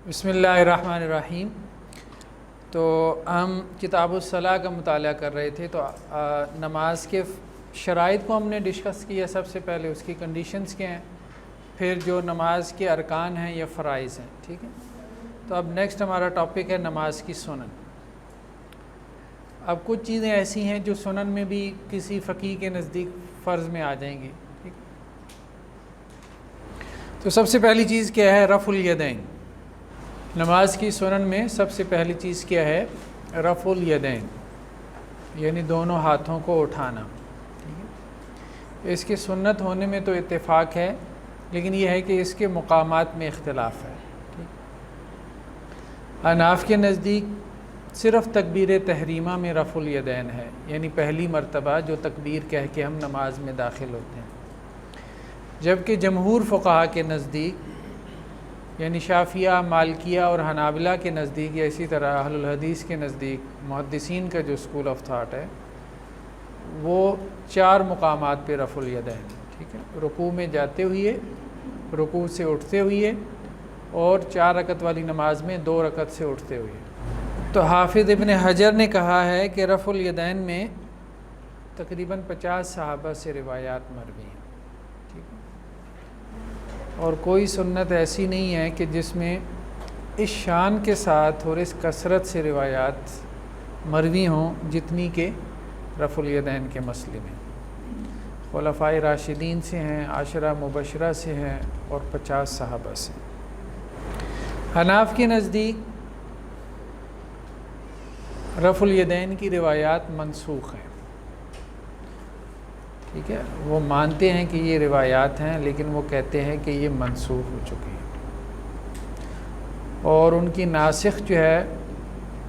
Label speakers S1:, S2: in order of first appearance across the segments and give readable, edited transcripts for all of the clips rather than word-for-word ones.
S1: بسم اللہ الرحمن الرحیم۔ تو ہم کتاب الصلاۃ کا مطالعہ کر رہے تھے، تو نماز کے شرائط کو ہم نے ڈسکس کیا۔ سب سے پہلے اس کی کنڈیشنز کیا ہیں، پھر جو نماز کے ارکان ہیں یا فرائض ہیں، ٹھیک ہے۔ تو اب نیکسٹ ہمارا ٹاپک ہے نماز کی سنن۔ اب کچھ چیزیں ایسی ہیں جو سنن میں بھی کسی فقیہ کے نزدیک فرض میں آ جائیں گی، ٹھیک۔ تو سب سے پہلی چیز کیا ہے؟ رفع الیدین۔ نماز کی سنن میں سب سے پہلی چیز کیا ہے؟ رفع الیدین، یعنی دونوں ہاتھوں کو اٹھانا، ٹھیک ہے۔ اس کی سنت ہونے میں تو اتفاق ہے، لیکن یہ ہے کہ اس کے مقامات میں اختلاف ہے، ٹھیک۔ حناف کے نزدیک صرف تکبیر تحریمہ میں رفع الیدین ہے، یعنی پہلی مرتبہ جو تکبیر کہہ کے ہم نماز میں داخل ہوتے ہیں، جبکہ جمہور فقہا کے نزدیک، یعنی شافعیہ، مالکیہ اور حنابلہ کے نزدیک، یا اسی طرح اہل الحدیث کے نزدیک، محدثین کا جو اسکول آف تھاٹ ہے، وہ 4 مقامات پہ رفع الیدین، ٹھیک ہے۔ رکوع میں جاتے ہوئے، رکوع سے اٹھتے ہوئے، اور 4 رکعت والی نماز میں 2 رکعت سے اٹھتے ہوئے۔ تو حافظ ابن حجر نے کہا ہے کہ رفع الیدین میں تقریباً 50 صحابہ سے روایات مروی ہیں، اور کوئی سنت ایسی نہیں ہے کہ جس میں اس شان کے ساتھ اور اس کثرت سے روایات مروی ہوں جتنی کہ رفع الیدین کے مسئلے میں۔ خلفائے راشدین سے ہیں، 10 مبشرہ سے ہیں، اور 50 صحابہ سے۔ حناف کے نزدیک رفع الیدین کی روایات منسوخ ہیں، ٹھیک ہے۔ وہ مانتے ہیں کہ یہ روایات ہیں، لیکن وہ کہتے ہیں کہ یہ منسوخ ہو چکی ہیں، اور ان کی ناسخ جو ہے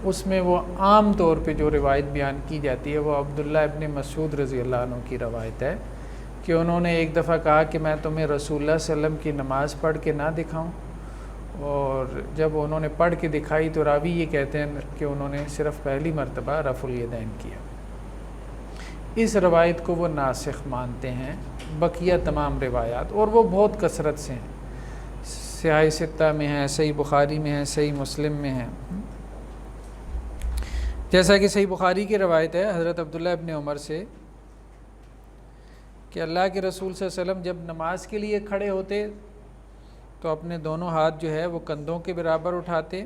S1: اس میں وہ عام طور پہ جو روایت بیان کی جاتی ہے وہ عبداللہ ابن مسعود رضی اللہ عنہ کی روایت ہے کہ انہوں نے ایک دفعہ کہا کہ میں تمہیں رسول اللہ صلی اللہ علیہ وسلم کی نماز پڑھ کے نہ دکھاؤں، اور جب انہوں نے پڑھ کے دکھائی تو راوی یہ کہتے ہیں کہ انہوں نے صرف پہلی مرتبہ رفع الیدین کیا۔ اس روایت کو وہ ناسخ مانتے ہیں، بقیہ تمام روایات، اور وہ بہت کثرت سے ہیں، صحیح ستہ میں ہیں، صحیح بخاری میں ہیں، صحیح مسلم میں ہیں۔ جیسا کہ صحیح بخاری کی روایت ہے حضرت عبداللہ ابن عمر سے کہ اللہ کے رسول صلی اللہ علیہ وسلم جب نماز کے لیے کھڑے ہوتے تو اپنے دونوں ہاتھ جو ہے وہ کندھوں کے برابر اٹھاتے،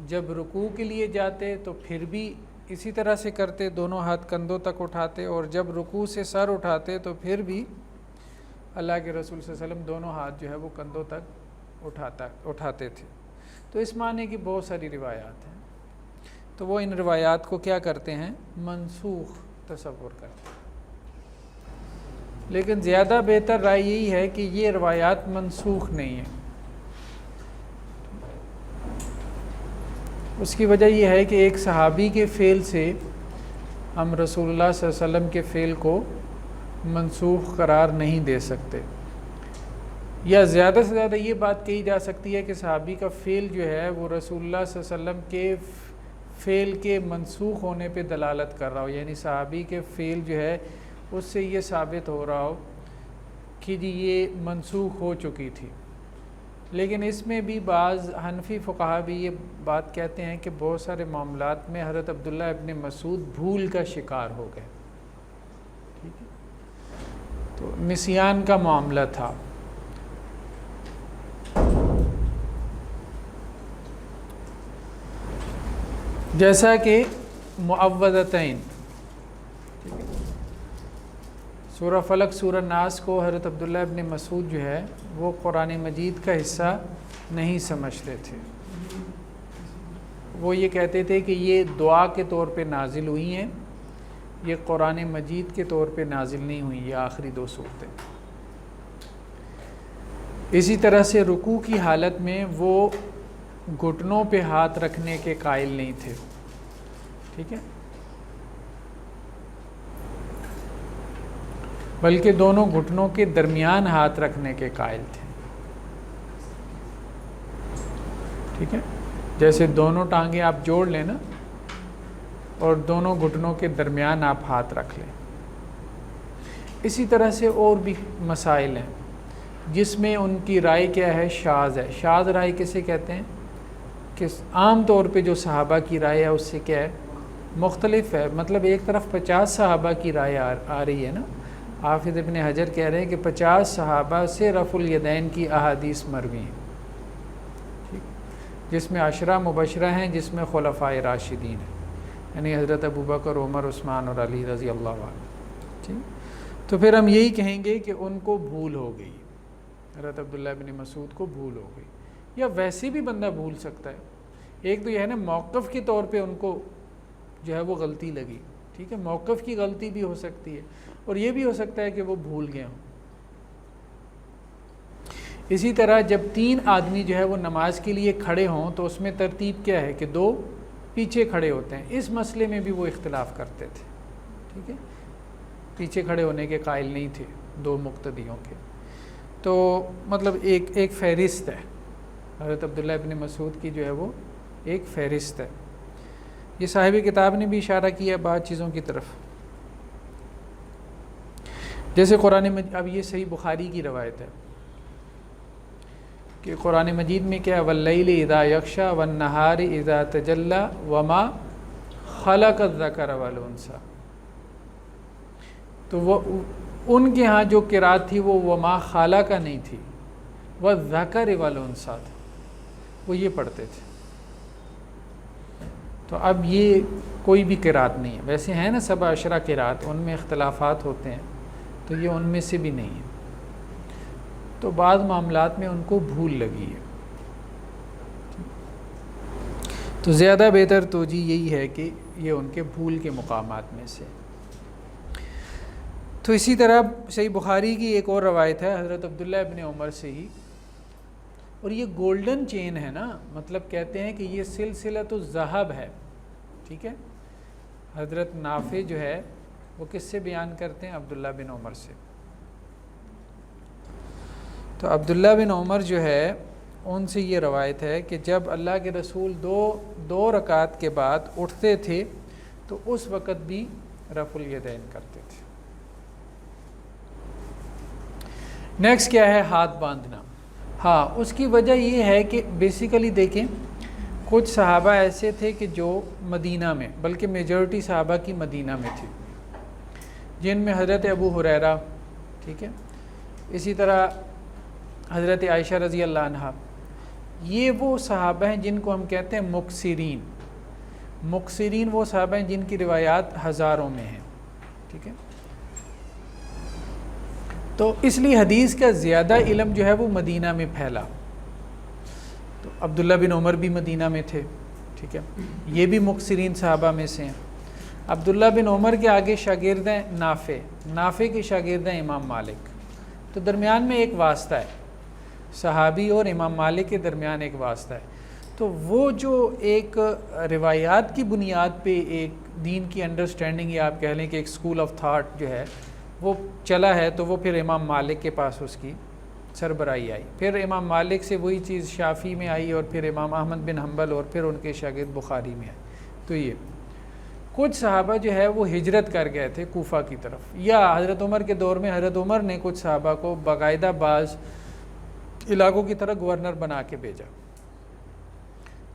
S1: جب رکوع کے لیے جاتے تو پھر بھی اسی طرح سے کرتے، دونوں ہاتھ کندھوں تک اٹھاتے، اور جب رکوع سے سر اٹھاتے تو پھر بھی اللہ کے رسول صلی اللہ علیہ وسلم دونوں ہاتھ جو ہے وہ کندھوں تک اٹھاتے تھے۔ تو اس معنی کی بہت ساری روایات ہیں، تو وہ ان روایات کو کیا کرتے ہیں؟ منسوخ تصور کرتے ہیں۔ لیکن زیادہ بہتر رائے یہی ہے کہ یہ روایات منسوخ نہیں ہیں۔ اس کی وجہ یہ ہے کہ ایک صحابی کے فعل سے ہم رسول اللہ صلی اللہ علیہ وسلم کے فعل کو منسوخ قرار نہیں دے سکتے، یا زیادہ سے زیادہ یہ بات کہی جا سکتی ہے کہ صحابی کا فعل جو ہے وہ رسول اللہ صلی اللہ علیہ وسلم کے فعل کے منسوخ ہونے پہ دلالت کر رہا ہو، یعنی صحابی کے فعل جو ہے اس سے یہ ثابت ہو رہا ہو کہ جی یہ منسوخ ہو چکی تھی۔ لیکن اس میں بھی بعض حنفی فقہا بھی یہ بات کہتے ہیں کہ بہت سارے معاملات میں حضرت عبداللہ ابن مسعود بھول کا شکار ہو گئے، ٹھیک ہے۔ تو نسیان کا معاملہ تھا۔ جیسا کہ معوذتین، سورہ فلق، سورہ ناس کو حضرت عبداللہ ابن مسعود جو ہے وہ قرآن مجید کا حصہ نہیں سمجھتے تھے۔ وہ یہ کہتے تھے کہ یہ دعا کے طور پہ نازل ہوئی ہیں، یہ قرآن مجید کے طور پہ نازل نہیں ہوئی، یہ آخری 2 صورتیں۔ اسی طرح سے رکوع کی حالت میں وہ گھٹنوں پہ ہاتھ رکھنے کے قائل نہیں تھے، ٹھیک ہے، بلکہ دونوں گھٹنوں کے درمیان ہاتھ رکھنے کے قائل تھے، ٹھیک ہے۔ جیسے دونوں ٹانگیں آپ جوڑ لیں نا، اور دونوں گھٹنوں کے درمیان آپ ہاتھ رکھ لیں۔ اسی طرح سے اور بھی مسائل ہیں۔ جس میں ان کی رائے کیا ہے؟ شاذ ہے۔ شاذ رائے کسے کہتے ہیں؟ کہ عام طور پہ جو صحابہ کی رائے ہے اس سے کیا ہے؟ مختلف ہے۔ مطلب ایک طرف 50 صحابہ کی رائے آ رہی ہے نا، حافظ ابن حجر کہہ رہے ہیں کہ 50 صحابہ سے رفع الیدین کی احادیث مروی ہیں، جس میں 10 مبشرہ ہیں، جس میں خلفائے راشدین ہیں، یعنی حضرت ابوبکر، عمر، عثمان اور علی رضی اللہ عنہ۔ ٹھیک، تو پھر ہم یہی کہیں گے کہ ان کو بھول ہو گئی، حضرت عبداللہ بن مسعود کو بھول ہو گئی، یا ویسے بھی بندہ بھول سکتا ہے۔ ایک تو یہ ہے نا موقف کے طور پہ ان کو جو ہے وہ غلطی لگی، ٹھیک ہے، موقف کی غلطی بھی ہو سکتی ہے، اور یہ بھی ہو سکتا ہے کہ وہ بھول گئے ہوں۔ اسی طرح جب 3 آدمی جو ہے وہ نماز کے لیے کھڑے ہوں تو اس میں ترتیب کیا ہے کہ 2 پیچھے کھڑے ہوتے ہیں۔ اس مسئلے میں بھی وہ اختلاف کرتے تھے، ٹھیک ہے، پیچھے کھڑے ہونے کے قائل نہیں تھے 2 مقتدیوں کے۔ تو مطلب ایک فہرست ہے، حضرت عبداللہ ابن مسعود کی جو ہے وہ ایک فہرست ہے۔ یہ صاحب کتاب نے بھی اشارہ کیا بعض چیزوں کی طرف، جیسے قرآن مجید، اب یہ صحیح بخاری کی روایت ہے کہ قرآن مجید میں کیا ہے؟ واللیل اذا یغشی والنہار اذا تجلی وما خلق الذکر والانثی۔ تو وہ ان کے ہاں جو قرات تھی وہ وما خلق نہیں تھی، والذکر والانثی تھا، وہ یہ پڑھتے تھے۔ تو اب یہ کوئی بھی قرات نہیں ہے، ویسے ہیں نا 17 قرات، ان میں اختلافات ہوتے ہیں، تو یہ ان میں سے بھی نہیں ہے۔ تو بعض معاملات میں ان کو بھول لگی ہے۔ تو زیادہ بہتر توجہ یہی ہے کہ یہ ان کے بھول کے مقامات میں سے۔ تو اسی طرح صحیح بخاری کی ایک اور روایت ہے حضرت عبداللہ ابن عمر سے ہی، اور یہ گولڈن چین ہے نا، مطلب کہتے ہیں کہ یہ سلسلۃ الذہب ہے، ٹھیک ہے۔ حضرت نافع جو ہے وہ کس سے بیان کرتے ہیں؟ عبداللہ بن عمر سے۔ تو عبداللہ بن عمر جو ہے ان سے یہ روایت ہے کہ جب اللہ کے رسول دو رکعت کے بعد اٹھتے تھے تو اس وقت بھی رفع الیدین کرتے تھے۔ نیکسٹ کیا ہے؟ ہاتھ باندھنا۔ ہاں، اس کی وجہ یہ ہے کہ بیسیکلی دیکھیں کچھ صحابہ ایسے تھے کہ جو مدینہ میں، بلکہ میجورٹی صحابہ کی مدینہ میں تھی، جن میں حضرت ابو ہریرہ، ٹھیک ہے، اسی طرح حضرت عائشہ رضی اللہ عنہ، یہ وہ صحابہ ہیں جن کو ہم کہتے ہیں مکثرین۔ مکثرین وہ صحابہ ہیں جن کی روایات ہزاروں میں ہیں، ٹھیک ہے۔ تو اس لیے حدیث کا زیادہ علم جو ہے وہ مدینہ میں پھیلا۔ تو عبداللہ بن عمر بھی مدینہ میں تھے، ٹھیک ہے، یہ بھی مکثرین صحابہ میں سے ہیں۔ عبداللہ بن عمر کے آگے شاگرد ہیں نافع، نافع کے شاگرد ہیں امام مالک۔ تو درمیان میں ایک واسطہ ہے، صحابی اور امام مالک کے درمیان ایک واسطہ ہے۔ تو وہ جو ایک روایات کی بنیاد پہ ایک دین کی انڈرسٹینڈنگ، یا آپ کہہ لیں کہ ایک اسکول آف تھاٹ جو ہے وہ چلا ہے، تو وہ پھر امام مالک کے پاس اس کی سربراہی آئی، پھر امام مالک سے وہی چیز شافعی میں آئی، اور پھر امام احمد بن حنبل، اور پھر ان کے شاگرد بخاری میں آئی۔ تو یہ کچھ صحابہ جو ہے وہ ہجرت کر گئے تھے کوفہ کی طرف، یا حضرت عمر کے دور میں حضرت عمر نے کچھ صحابہ کو باقاعدہ بعض علاقوں کی طرح گورنر بنا کے بھیجا۔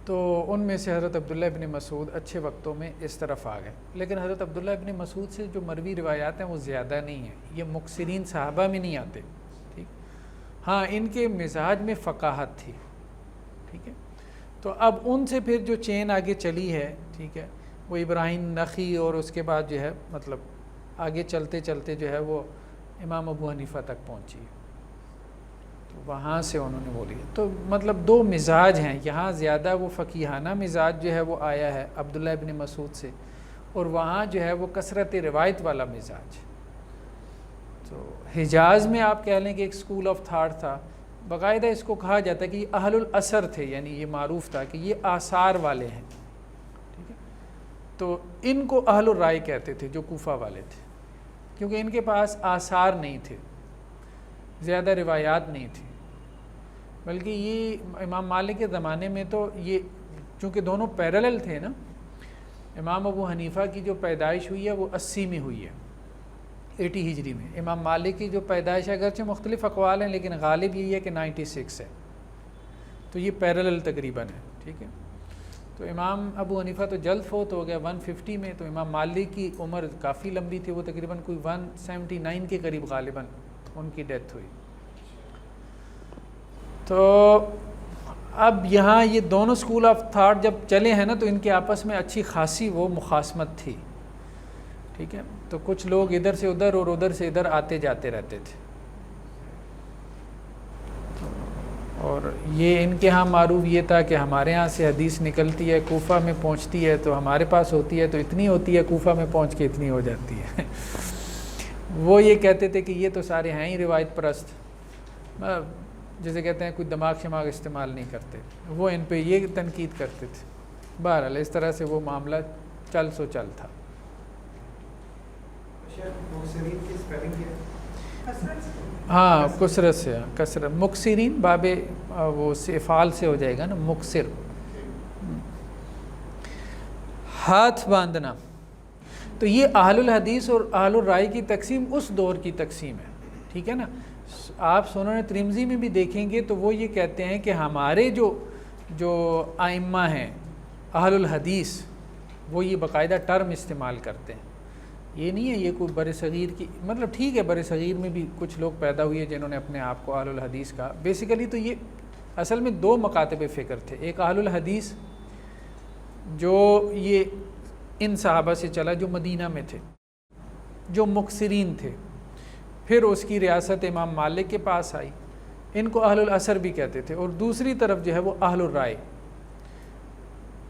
S1: تو ان میں سے حضرت عبداللہ ابن مسعود اچھے وقتوں میں اس طرف آ گئے، لیکن حضرت عبداللہ ابن مسعود سے جو مروی روایات ہیں وہ زیادہ نہیں ہیں، یہ مکثرین صحابہ میں نہیں آتے، ٹھیک۔ ہاں، ان کے مزاج میں فقاہت تھی، ٹھیک ہے۔ تو اب ان سے پھر جو چین آگے چلی ہے، ٹھیک ہے، وہ ابراہیم نخعی، اور اس کے بعد جو ہے مطلب آگے چلتے چلتے جو ہے وہ امام ابو حنیفہ تک پہنچی، تو وہاں سے انہوں نے وہ لیا۔ تو مطلب 2 مزاج ہیں، یہاں زیادہ وہ فقیہانہ مزاج جو ہے وہ آیا ہے عبداللہ ابن مسعود سے، اور وہاں جو ہے وہ کثرت روایت والا مزاج۔ تو حجاز میں آپ کہہ لیں کہ ایک اسکول آف تھاٹ تھا، باقاعدہ اس کو کہا جاتا ہے کہ یہ اہل الاثر تھے، یعنی یہ معروف تھا کہ یہ آثار والے ہیں، ٹھیک ہے۔ تو ان کو اہل الرائے کہتے تھے جو کوفہ والے تھے، کیونکہ ان کے پاس آثار نہیں تھے، زیادہ روایات نہیں تھی، بلکہ یہ امام مالک کے زمانے میں تو یہ چونکہ دونوں پیرالل تھے نا، امام ابو حنیفہ کی جو پیدائش ہوئی ہے وہ 80 میں ہوئی ہے، 80 ہجری میں. امام مالک کی جو پیدائش اگرچہ مختلف اقوال ہیں لیکن غالب یہی ہے کہ 96 ہے، تو یہ پیرلل تقریباً ہے. ٹھیک ہے. تو امام ابو حنیفہ تو جلد فوت ہو گیا 150 میں، تو امام مالک کی عمر کافی لمبی تھی، وہ تقریباً کوئی 179 کے قریب غالباً ان کی ڈیتھ ہوئی. تو اب یہاں یہ دونوں اسکول آف تھاٹ جب چلے ہیں نا تو ان کے آپس میں اچھی خاصی وہ مخاصمت تھی. ٹھیک ہے. تو کچھ لوگ ادھر سے ادھر اور ادھر سے ادھر آتے جاتے رہتے تھے، اور یہ ان کے ہاں معروف یہ تھا کہ ہمارے ہاں سے حدیث نکلتی ہے کوفہ میں پہنچتی ہے تو ہمارے پاس ہوتی ہے تو اتنی ہوتی ہے، کوفہ میں پہنچ کے اتنی ہو جاتی ہے. وہ یہ کہتے تھے کہ یہ تو سارے ہیں ہی روایت پرست، جسے کہتے ہیں کوئی دماغ شماغ استعمال نہیں کرتے. وہ ان پہ یہ تنقید کرتے تھے. بہرحال اس طرح سے وہ معاملہ چل سو چل تھا. ہاں کثرت سے، کثرت مکثرین باب وہ افعال سے ہو جائے گا نا، مکثر. ہاتھ باندھنا، تو یہ اہل الحدیث اور اہل الرائے کی تقسیم اس دور کی تقسیم ہے. ٹھیک ہے نا. آپ سنن ترمذی میں بھی دیکھیں گے تو وہ یہ کہتے ہیں کہ ہمارے جو ائمہ ہیں اہل الحدیث وہ یہ باقاعدہ ٹرم استعمال کرتے ہیں. یہ نہیں ہے یہ کوئی بر صغیر کی، مطلب ٹھیک ہے بر صغیر میں بھی کچھ لوگ پیدا ہوئے جنہوں نے اپنے آپ کو اہل الحدیث کہا. بیسیکلی تو یہ اصل میں دو مکاتب فکر تھے. ایک اہل الحدیث جو یہ ان صحابہ سے چلا جو مدینہ میں تھے، جو مکثرین تھے، پھر اس کی ریاست امام مالک کے پاس آئی، ان کو اہل العصر بھی کہتے تھے. اور دوسری طرف جو ہے وہ اہل الرائے،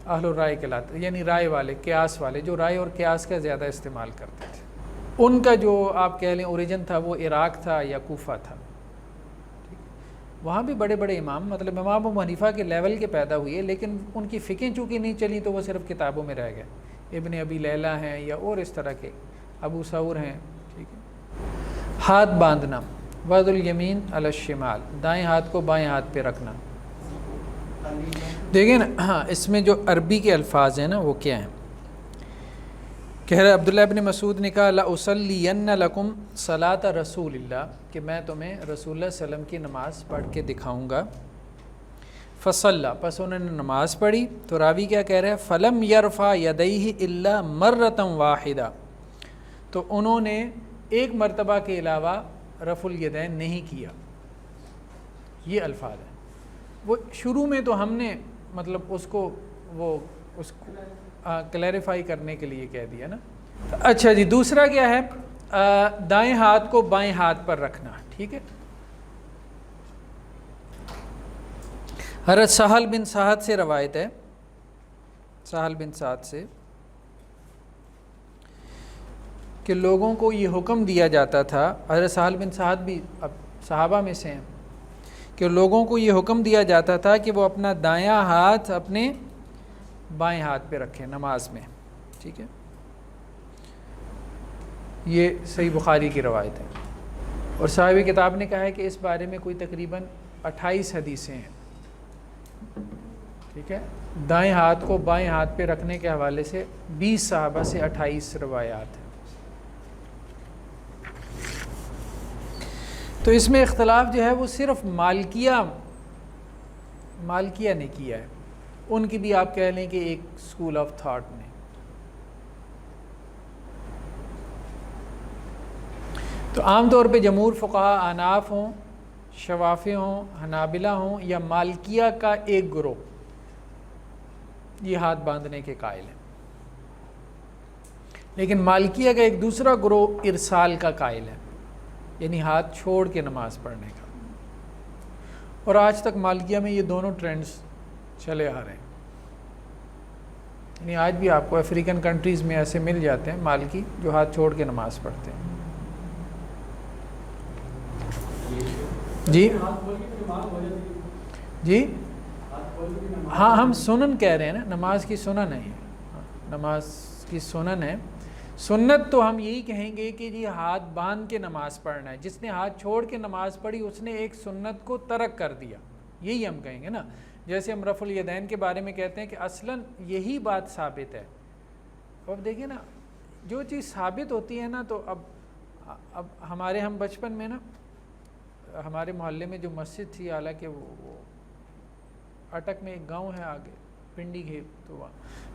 S1: اہل الرائے کہلاتے، یعنی رائے والے، قیاس والے، جو رائے اور قیاس کا زیادہ استعمال کرتے تھے. ان کا جو آپ کہہ لیں اوریجن تھا وہ عراق تھا یا کوفہ تھا. وہاں بھی بڑے بڑے امام، مطلب امام ابو حنیفہ کے لیول کے پیدا ہوئے، لیکن ان کی فقہیں چونکہ نہیں چلی تو وہ صرف کتابوں میں رہ گئے. ابن ابی لیلہ ہیں یا اور اس طرح کے، ابو ثور ہیں. ٹھیک ہے. ہاتھ باندھنا، وضع الیمین علی الشمال، دائیں ہاتھ کو بائیں ہاتھ پہ رکھنا. دیکھیں نا، ہاں اس میں جو عربی کے الفاظ ہیں نا وہ کیا ہیں. کہہ رہے عبداللہ ابن مسعود نے کہا لَأُصَلِّيَنَّ لَكُمْ صَلَاةَ رسول اللہ، کہ میں تمہیں رسول اللہ صلی اللہ علیہ وسلم کی نماز پڑھ کے دکھاؤں گا. فصلى، پس انہوں نے نماز پڑھی. تو راوی کیا کہہ رہے ہیں، فلم يرفع يديه الا مرة واحدة، تو انہوں نے ایک مرتبہ کے علاوہ رفع الیدین نہیں کیا. یہ الفاظ ہیں. وہ شروع میں تو ہم نے مطلب اس کو کلیریفائی کرنے کے لیے کہہ دیا نا. اچھا جی، دوسرا کیا ہے، دائیں ہاتھ کو بائیں ہاتھ پر رکھنا. ٹھیک ہے. حضرت سہل بن سعد سے روایت ہے، سہل بن سعد سے، کہ لوگوں کو یہ حکم دیا جاتا تھا، حضرت سہل بن سعد بھی اب صحابہ میں سے ہیں، کہ لوگوں کو یہ حکم دیا جاتا تھا کہ وہ اپنا دایاں ہاتھ اپنے بائیں ہاتھ پہ رکھیں نماز میں. ٹھیک ہے. یہ صحیح بخاری کی روایت ہے. اور صاحب کتاب نے کہا ہے کہ اس بارے میں کوئی تقریباً 28 حدیثیں ہیں. ٹھیک ہے. دائیں ہاتھ کو بائیں ہاتھ پہ رکھنے کے حوالے سے 20 صحابہ سے 28 روایات ہیں. تو اس میں اختلاف جو ہے وہ صرف مالکیہ نے کیا ہے. ان کی بھی آپ کہہ لیں کہ ایک اسکول آف تھاٹ نے. تو عام طور پہ جمہور فقہا احناف ہوں، شوافی ہوں، حنابلہ ہوں یا مالکیہ کا ایک گروہ یہ ہاتھ باندھنے کے قائل ہیں. لیکن مالکیہ کا ایک دوسرا گروہ ارسال کا قائل ہے، یعنی ہاتھ چھوڑ کے نماز پڑھنے کا. اور آج تک مالکیہ میں یہ دونوں ٹرینڈز چلے آ رہے ہیں. یعنی آج بھی آپ کو افریقن کنٹریز میں ایسے مل جاتے ہیں مالکی جو ہاتھ چھوڑ کے نماز پڑھتے ہیں. جی جی ہاں، ہم سنن کہہ رہے ہیں نا، نماز کی سنن ہے. نماز کی سنن ہے. سنت تو ہم یہی کہیں گے کہ جی ہاتھ باندھ کے نماز پڑھنا ہے. جس نے ہاتھ چھوڑ کے نماز پڑھی اس نے ایک سنت کو ترک کر دیا، یہی ہم کہیں گے نا. جیسے ہم رفع الیدین کے بارے میں کہتے ہیں کہ اصلاً یہی بات ثابت ہے. اب دیکھیں نا، جو چیز ثابت ہوتی ہے نا تو اب اب ہم بچپن میں نا ہمارے محلے میں جو مسجد تھی، حالانکہ وہ اٹک میں ایک گاؤں ہے آگے پنڈی گھیب،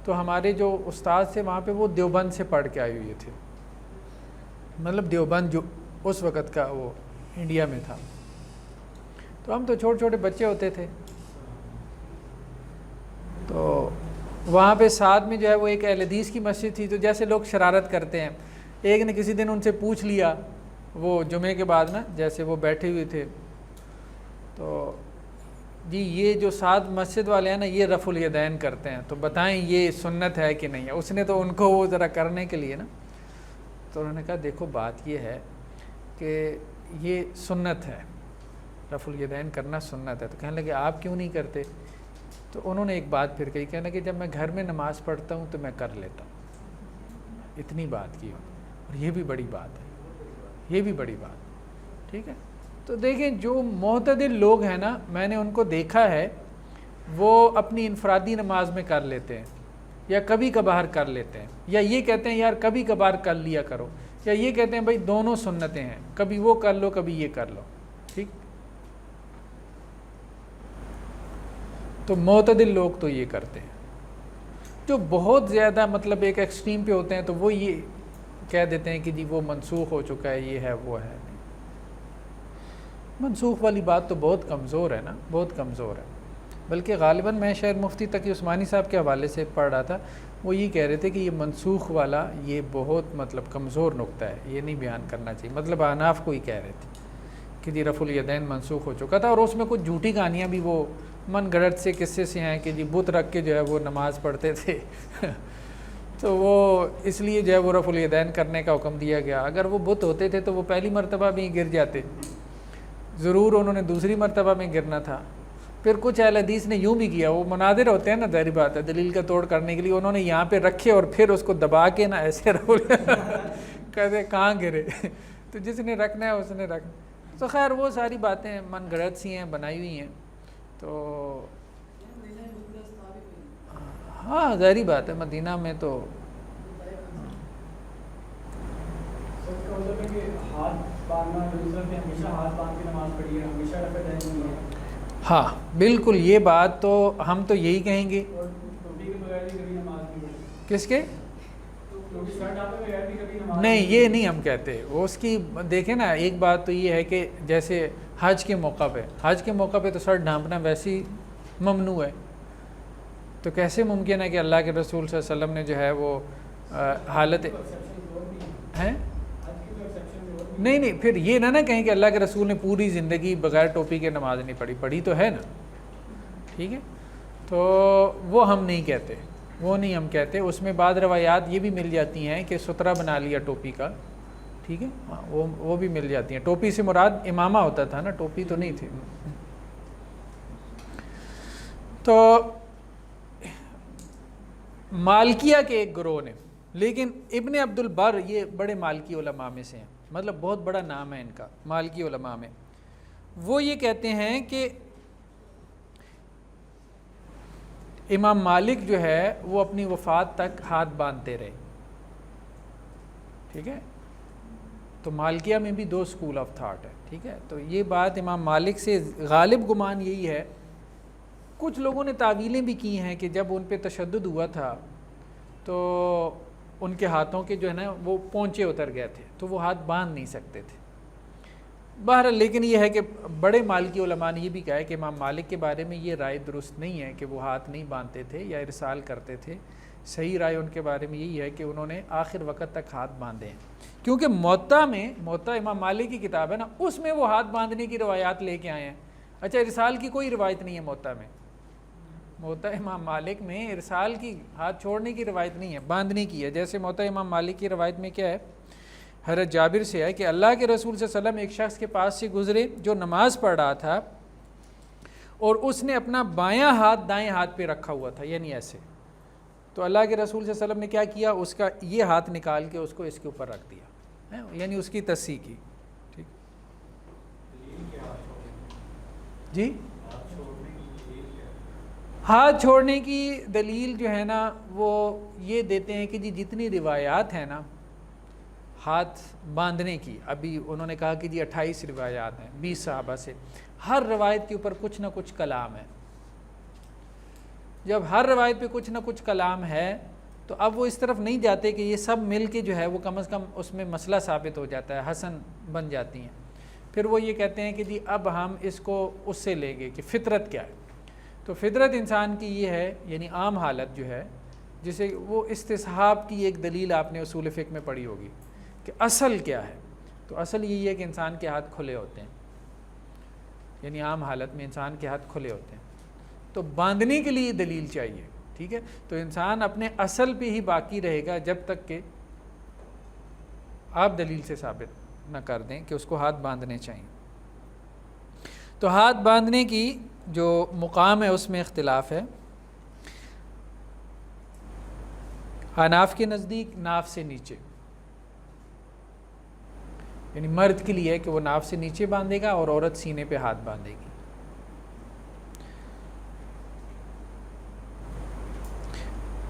S1: تو ہمارے جو استاد تھے وہاں پہ وہ دیوبند سے پڑھ کے آئے ہوئے تھے، مطلب دیوبند جو اس وقت کا وہ انڈیا میں تھا. تو ہم تو چھوٹے چھوٹے بچے ہوتے تھے، تو وہاں پہ ساتھ میں جو ہے وہ ایک اہل حدیث کی مسجد تھی. تو جیسے لوگ شرارت کرتے ہیں، ایک نے کسی دن ان سے پوچھ لیا وہ جمعے کے بعد نا، جیسے وہ بیٹھے ہوئے تھے، تو جی یہ جو ساتھ مسجد والے ہیں نا یہ رفع الیدین کرتے ہیں، تو بتائیں یہ سنت ہے کہ نہیں ہے. اس نے تو ان کو وہ ذرا کرنے کے لیے نا، تو انہوں نے کہا دیکھو بات یہ ہے کہ یہ سنت ہے، رفع الیدین کرنا سنت ہے. تو کہنے لگے آپ کیوں نہیں کرتے؟ تو انہوں نے ایک بات پھر کہی، کہنے کہ جب میں گھر میں نماز پڑھتا ہوں تو میں کر لیتا ہوں. اتنی بات کی، اور یہ بھی بڑی بات ہے، یہ بھی بڑی بات. ٹھیک ہے، تو دیکھیں جو معتدل لوگ ہیں نا، میں نے ان کو دیکھا ہے وہ اپنی انفرادی نماز میں کر لیتے ہیں، یا کبھی کبھار کر لیتے ہیں، یا یہ کہتے ہیں یار کبھی کبھار کر لیا کرو، یا یہ کہتے ہیں بھائی دونوں سنتیں ہیں، کبھی وہ کر لو کبھی یہ کر لو. ٹھیک، تو معتدل لوگ تو یہ کرتے ہیں. جو بہت زیادہ مطلب ایک ایکسٹریم پہ ہوتے ہیں تو وہ یہ کہہ دیتے ہیں کہ جی وہ منسوخ ہو چکا ہے، یہ ہے وہ ہے. منسوخ والی بات تو بہت کمزور ہے نا، بہت کمزور ہے. بلکہ غالباً میں شاید مفتی تقی عثمانی صاحب کے حوالے سے پڑھ رہا تھا، وہ یہ کہہ رہے تھے کہ یہ منسوخ والا یہ بہت مطلب کمزور نقطہ ہے، یہ نہیں بیان کرنا چاہیے. مطلب احناف کو ہی کہہ رہے تھے کہ جی رفع الیدین منسوخ ہو چکا تھا. اور اس میں کچھ جھوٹی کہانیاں بھی وہ من گھڑت سے قصے سے ہیں کہ جی بت رکھ کے جو ہے وہ نماز پڑھتے تھے تو وہ اس لیے جو ہے وہ رفع الیدین کرنے کا حکم دیا گیا. اگر وہ بت ہوتے تھے تو وہ پہلی مرتبہ میں ہی گر جاتے، ضرور انہوں نے دوسری مرتبہ میں گرنا تھا. پھر کچھ اہل حدیث نے یوں بھی کیا، وہ مناظر ہوتے ہیں نا، ظاہری بات ہے دلیل کا توڑ کرنے کے لیے، انہوں نے یہاں پہ رکھے اور پھر اس کو دبا کے نا ایسے کہتے کہاں گرے تو جس نے رکھنا ہے اس نے رکھنا. تو خیر وہ ساری باتیں من گھڑت سی ہیں، بنائی ہوئی ہیں. تو ہاں ظاہری بات ہے مدینہ میں تو ہاں بالکل یہ بات تو ہم تو یہی کہیں گے. کس کے؟ نہیں یہ نہیں ہم کہتے. وہ اس کی دیکھیں نا، ایک بات تو یہ ہے کہ جیسے حج کے موقع پہ تو سر ڈھانپنا ویسے ہی ممنوع ہے. تو کیسے ممکن ہے کہ اللہ کے رسول صلی اللہ علیہ وسلم نے جو ہے وہ حالت ہیں؟ نہیں پھر یہ نہ کہیں کہ اللہ کے رسول نے پوری زندگی بغیر ٹوپی کے نماز نہیں پڑھی تو ہے نا. ٹھیک ہے، تو وہ ہم نہیں کہتے، وہ نہیں ہم کہتے. اس میں بعض روایات یہ بھی مل جاتی ہیں کہ سترہ بنا لیا ٹوپی کا. ٹھیک ہے، وہ بھی مل جاتی ہیں. ٹوپی سے مراد امامہ ہوتا تھا نا، ٹوپی تو نہیں تھی. تو مالکیہ کے ایک گروہ نے، لیکن ابن عبد البر یہ بڑے مالکی علماء میں سے ہیں، مطلب بہت بڑا نام ہے ان کا مالکی علماء میں. وہ یہ کہتے ہیں کہ امام مالک جو ہے وہ اپنی وفات تک ہاتھ باندھتے رہے. ٹھیک ہے، تو مالکیہ میں بھی 2 اسکول آف تھاٹ ہے. ٹھیک ہے، تو یہ بات امام مالک سے غالب گمان یہی ہے. کچھ لوگوں نے تعویلیں بھی کی ہیں کہ جب ان پہ تشدد ہوا تھا تو ان کے ہاتھوں کے جو ہے نا وہ پونچے اتر گئے تھے، تو وہ ہاتھ باندھ نہیں سکتے تھے. بہرحال لیکن یہ ہے کہ بڑے مالکی علماء نے یہ بھی کہا ہے کہ امام مالک کے بارے میں یہ رائے درست نہیں ہے کہ وہ ہاتھ نہیں باندھتے تھے یا ارسال کرتے تھے. صحیح رائے ان کے بارے میں یہی ہے کہ انہوں نے آخر وقت تک ہاتھ باندھے ہیں. کیونکہ موطا امام مالک کی کتاب ہے نا، اس میں وہ ہاتھ باندھنے کی روایات لے کے آئے ہیں. اچھا ارسال کی کوئی روایت نہیں ہے موطا امام مالک میں ارسال کی، ہاتھ چھوڑنے کی روایت نہیں ہے، باندھنے کی ہے. جیسے موطا امام مالک کی روایت میں کیا ہے، حضرت جابر سے ہے کہ اللہ کے رسول صلی اللہ علیہ وسلم ایک شخص کے پاس سے گزرے جو نماز پڑھ رہا تھا اور اس نے اپنا بایاں ہاتھ دائیں ہاتھ پہ رکھا ہوا تھا، یعنی ایسے. تو اللہ کے رسول صلی اللہ علیہ وسلم نے کیا کیا، اس کا یہ ہاتھ نکال کے اس کو اس کے اوپر رکھ دیا، یعنی اس کی تصحیح کی. ٹھیک جی، ہاتھ چھوڑنے کی دلیل جو ہے نا وہ یہ دیتے ہیں کہ جی جتنی روایات ہیں نا ہاتھ باندھنے کی، ابھی انہوں نے کہا کہ جی 28 روایات ہیں 20 صحابہ سے، ہر روایت کے اوپر کچھ نہ کچھ کلام ہے۔ جب ہر روایت پہ کچھ نہ کچھ کلام ہے تو اب وہ اس طرف نہیں جاتے کہ یہ سب مل کے جو ہے وہ کم از کم اس میں مسئلہ ثابت ہو جاتا ہے، حسن بن جاتی ہیں۔ پھر وہ یہ کہتے ہیں کہ جی اب ہم اس کو اس سے لیں گے کہ فطرت کیا ہے۔ تو فطرت انسان کی یہ ہے، یعنی عام حالت جو ہے، جسے وہ استصحاب کی ایک دلیل آپ نے اصول فقہ میں پڑھی ہوگی کہ اصل کیا ہے، تو اصل یہی ہے کہ انسان کے ہاتھ کھلے ہوتے ہیں، یعنی عام حالت میں انسان کے ہاتھ کھلے ہوتے ہیں۔ تو باندھنے کے لیے دلیل چاہیے، ٹھیک ہے؟ تو انسان اپنے اصل پہ ہی باقی رہے گا جب تک کہ آپ دلیل سے ثابت نہ کر دیں کہ اس کو ہاتھ باندھنے چاہیے۔ تو ہاتھ باندھنے کی جو مقام ہے اس میں اختلاف ہے۔ حناف کے نزدیک ناف سے نیچے، یعنی مرد کے لیے ہے کہ وہ ناف سے نیچے باندھے گا اور عورت سینے پہ ہاتھ باندھے گی۔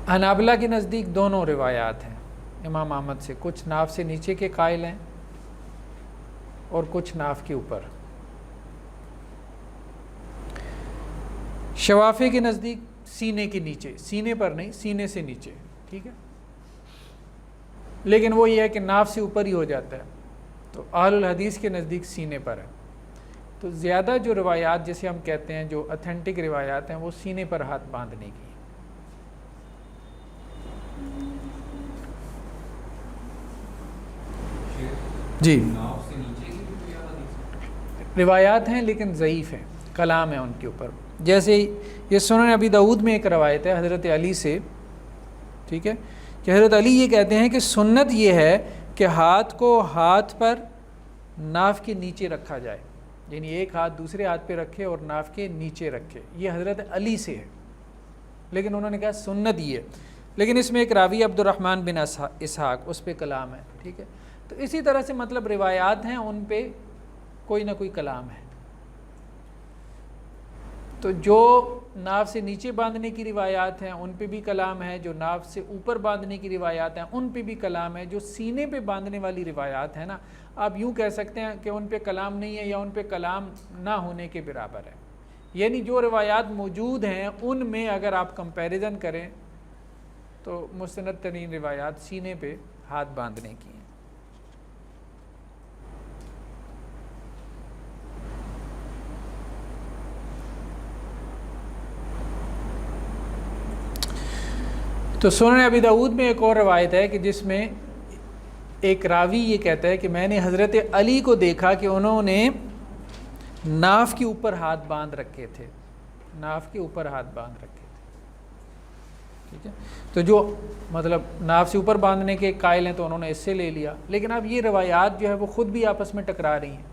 S1: حنابلہ کے نزدیک دونوں روایات ہیں امام احمد سے، کچھ ناف سے نیچے کے قائل ہیں اور کچھ ناف کے اوپر۔ شوافی کے نزدیک سینے کے نیچے، سینے پر نہیں، سینے سے نیچے، ٹھیک ہے؟ لیکن وہ یہ ہے کہ ناف سے اوپر ہی ہو جاتا ہے۔ تو اہل الحدیث کے نزدیک سینے پر ہے۔ تو زیادہ جو روایات جسے ہم کہتے ہیں جو اتھینٹک روایات ہیں وہ سینے پر ہاتھ باندھنے کی ہیں۔ جی روایات ہیں لیکن ضعیف ہیں، کلام ہے ان کے اوپر۔ جیسے یہ سنن ابی داؤد میں ایک روایت ہے حضرت علی سے، ٹھیک ہے، کہ حضرت علی یہ کہتے ہیں کہ سنت یہ ہے کہ ہاتھ کو ہاتھ پر ناف کے نیچے رکھا جائے، یعنی ایک ہاتھ دوسرے ہاتھ پہ رکھے اور ناف کے نیچے رکھے۔ یہ حضرت علی سے ہے، لیکن انہوں نے کہا سنت یہ ہے۔ لیکن اس میں ایک راوی عبد الرحمن بن اسحاق، اس پہ کلام ہے، ٹھیک ہے۔ تو اسی طرح سے مطلب روایات ہیں ان پہ کوئی نہ کوئی کلام ہے۔ تو جو ناف سے نیچے باندھنے کی روایات ہیں ان پہ بھی کلام ہے، جو ناف سے اوپر باندھنے کی روایات ہیں ان پہ بھی کلام ہے۔ جو سینے پہ باندھنے والی روایات ہیں نا، آپ یوں کہہ سکتے ہیں کہ ان پہ کلام نہیں ہے یا ان پہ کلام نہ ہونے کے برابر ہے۔ یعنی جو روایات موجود ہیں ان میں اگر آپ کمپیریزن کریں تو مستند ترین روایات سینے پہ ہاتھ باندھنے کی ہیں۔ تو سنن ابی داؤد میں ایک اور روایت ہے کہ جس میں ایک راوی یہ کہتا ہے کہ میں نے حضرت علی کو دیکھا کہ انہوں نے ناف کے اوپر ہاتھ باندھ رکھے تھے، ناف کے اوپر ہاتھ باندھ رکھے تھے، ٹھیک ہے۔ تو جو مطلب ناف سے اوپر باندھنے کے قائل ہیں تو انہوں نے اس سے لے لیا، لیکن اب یہ روایات جو ہے وہ خود بھی آپس میں ٹکرا رہی ہیں،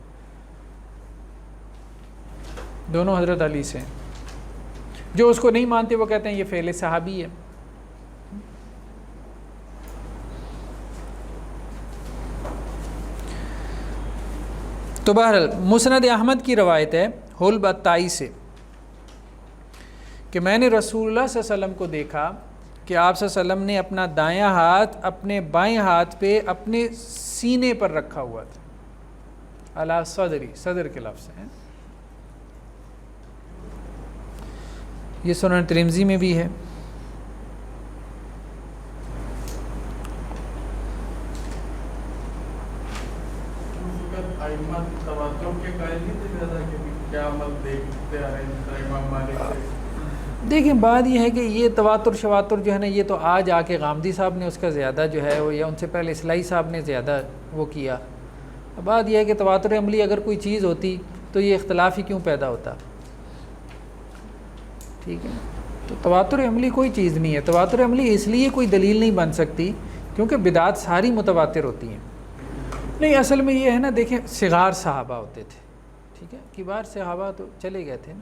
S1: دونوں حضرت علی سے ہیں۔ جو اس کو نہیں مانتے وہ کہتے ہیں یہ فعل صحابی ہے۔ تو بہرحال مسند احمد کی روایت ہے حلب الطائی سے کہ میں نے رسول اللہ صلی اللہ علیہ وسلم کو دیکھا کہ آپ صلی اللہ علیہ وسلم نے اپنا دایاں ہاتھ اپنے بائیں ہاتھ پہ اپنے سینے پر رکھا ہوا تھا، علی صدری، صدر کے لفظ ہیں، یہ سنن ترمذی میں بھی ہے۔ دیکھیں بات یہ ہے کہ یہ تواتر شواتر جو ہے نا یہ تو آج آ کے غامدی صاحب نے اس کا زیادہ جو ہے وہ، یا ان سے پہلے اصلاحی صاحب نے زیادہ وہ کیا۔ بات یہ ہے کہ تواتر عملی اگر کوئی چیز ہوتی تو یہ اختلاف ہی کیوں پیدا ہوتا، ٹھیک ہے۔ تو تواتر عملی کوئی چیز نہیں ہے، تواتر عملی اس لیے کوئی دلیل نہیں بن سکتی کیونکہ بدعات ساری متواتر ہوتی ہیں۔ نہیں اصل میں یہ ہے نا، دیکھیں صغار صحابہ ہوتے تھے، ٹھیک ہے، کبار صحابہ تو چلے گئے تھے نا۔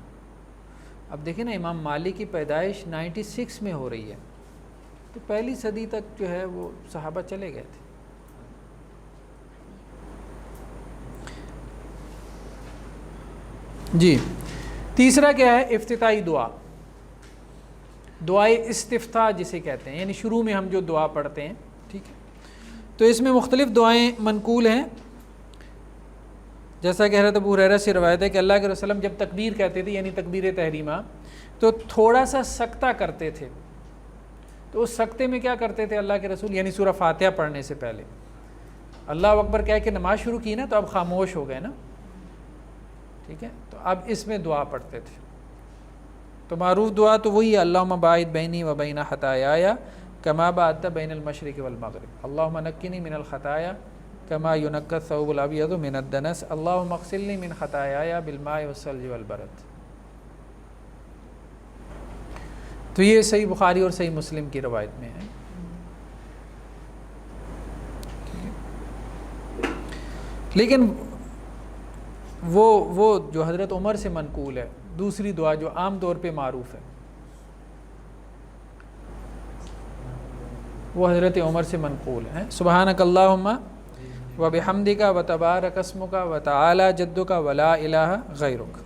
S1: اب دیکھیں نا امام مالک کی پیدائش 96 میں ہو رہی ہے، تو پہلی صدی تک جو ہے وہ صحابہ چلے گئے تھے۔ جی تیسرا کیا ہے؟ افتتاحی دعا، دعائے استفتاح جسے کہتے ہیں، یعنی شروع میں ہم جو دعا پڑھتے ہیں، ٹھیک ہے۔ تو اس میں مختلف دعائیں منقول ہیں، جیسا کہ حضرت ابو ہریرہ سے روایت ہے کہ اللہ کے رسول جب تکبیر کہتے تھے یعنی تکبیر تحریمہ تو تھوڑا سا سکتہ کرتے تھے، تو اس سکتے میں کیا کرتے تھے اللہ کے رسول، یعنی سورہ فاتحہ پڑھنے سے پہلے اللہ اکبر کہہ کے نماز شروع کی نا تو اب خاموش ہو گئے نا، ٹھیک ہے، تو اب اس میں دعا پڑھتے تھے۔ تو معروف دعا تو وہی ہے، اللہم باعد بینی و بین خطایایا کما باعدت بین المشرق والمغرب، اللہم نقنی من الخطایا کما ینقی الثوب الابیض من الدنس، اللہم اغسلنی من خطایایا بالماء والثلج والبرد۔ تو یہ صحیح بخاری اور صحیح مسلم کی روایت میں ہے۔ لیکن وہ جو حضرت عمر سے منقول ہے، دوسری دعا جو عام طور پہ معروف ہے، وہ حضرت عمر سے منقول ہے، سبحانک اللہم و بحمدک و تبارک اسمک و تعالی جدک و لا الہ غیرک۔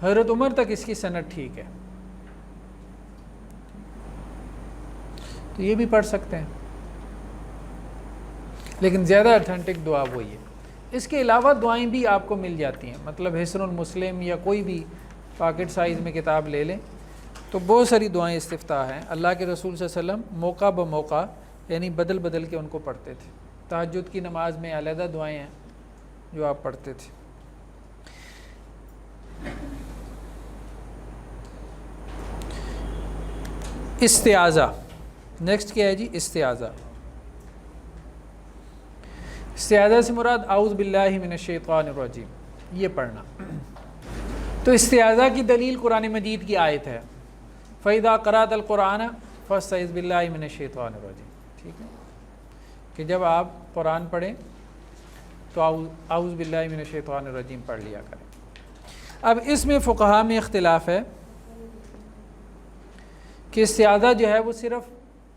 S1: حضرت عمر تک اس کی سند ٹھیک ہے، تو یہ بھی پڑھ سکتے ہیں، لیکن زیادہ اتھینٹک دعا وہی ہے۔ اس کے علاوہ دعائیں بھی آپ کو مل جاتی ہیں، مطلب حسن المسلم یا کوئی بھی پاکٹ سائز میں کتاب لے لیں تو بہت ساری دعائیں استفتاح ہیں، اللہ کے رسول صلی اللہ علیہ وسلم موقع بموقع یعنی بدل بدل کے ان کو پڑھتے تھے۔ تہجد کی نماز میں علیحدہ دعائیں ہیں جو آپ پڑھتے تھے۔ استعاذہ، نیکسٹ کیا ہے جی؟ استعاذہ۔ استعاذہ سے مراد اعوذ باللہ من الشیطان الرجیم، یہ پڑھنا۔ تو استعاذہ کی دلیل قرآن مجید کی آیت ہے، فَإِذَا قَرَأْتَ الْقُرْآنَ فَاسْتَعِذْ بِاللَّهِ مِنَ الشَّيْطَانِ الرَّجِيمِ، ٹھیک ہے، کہ جب آپ قرآن پڑھیں تو اعوذ باللہ من الشیطان الرجیم پڑھ لیا کریں۔ اب اس میں فقہاء میں اختلاف ہے کہ استعاذہ جو ہے وہ صرف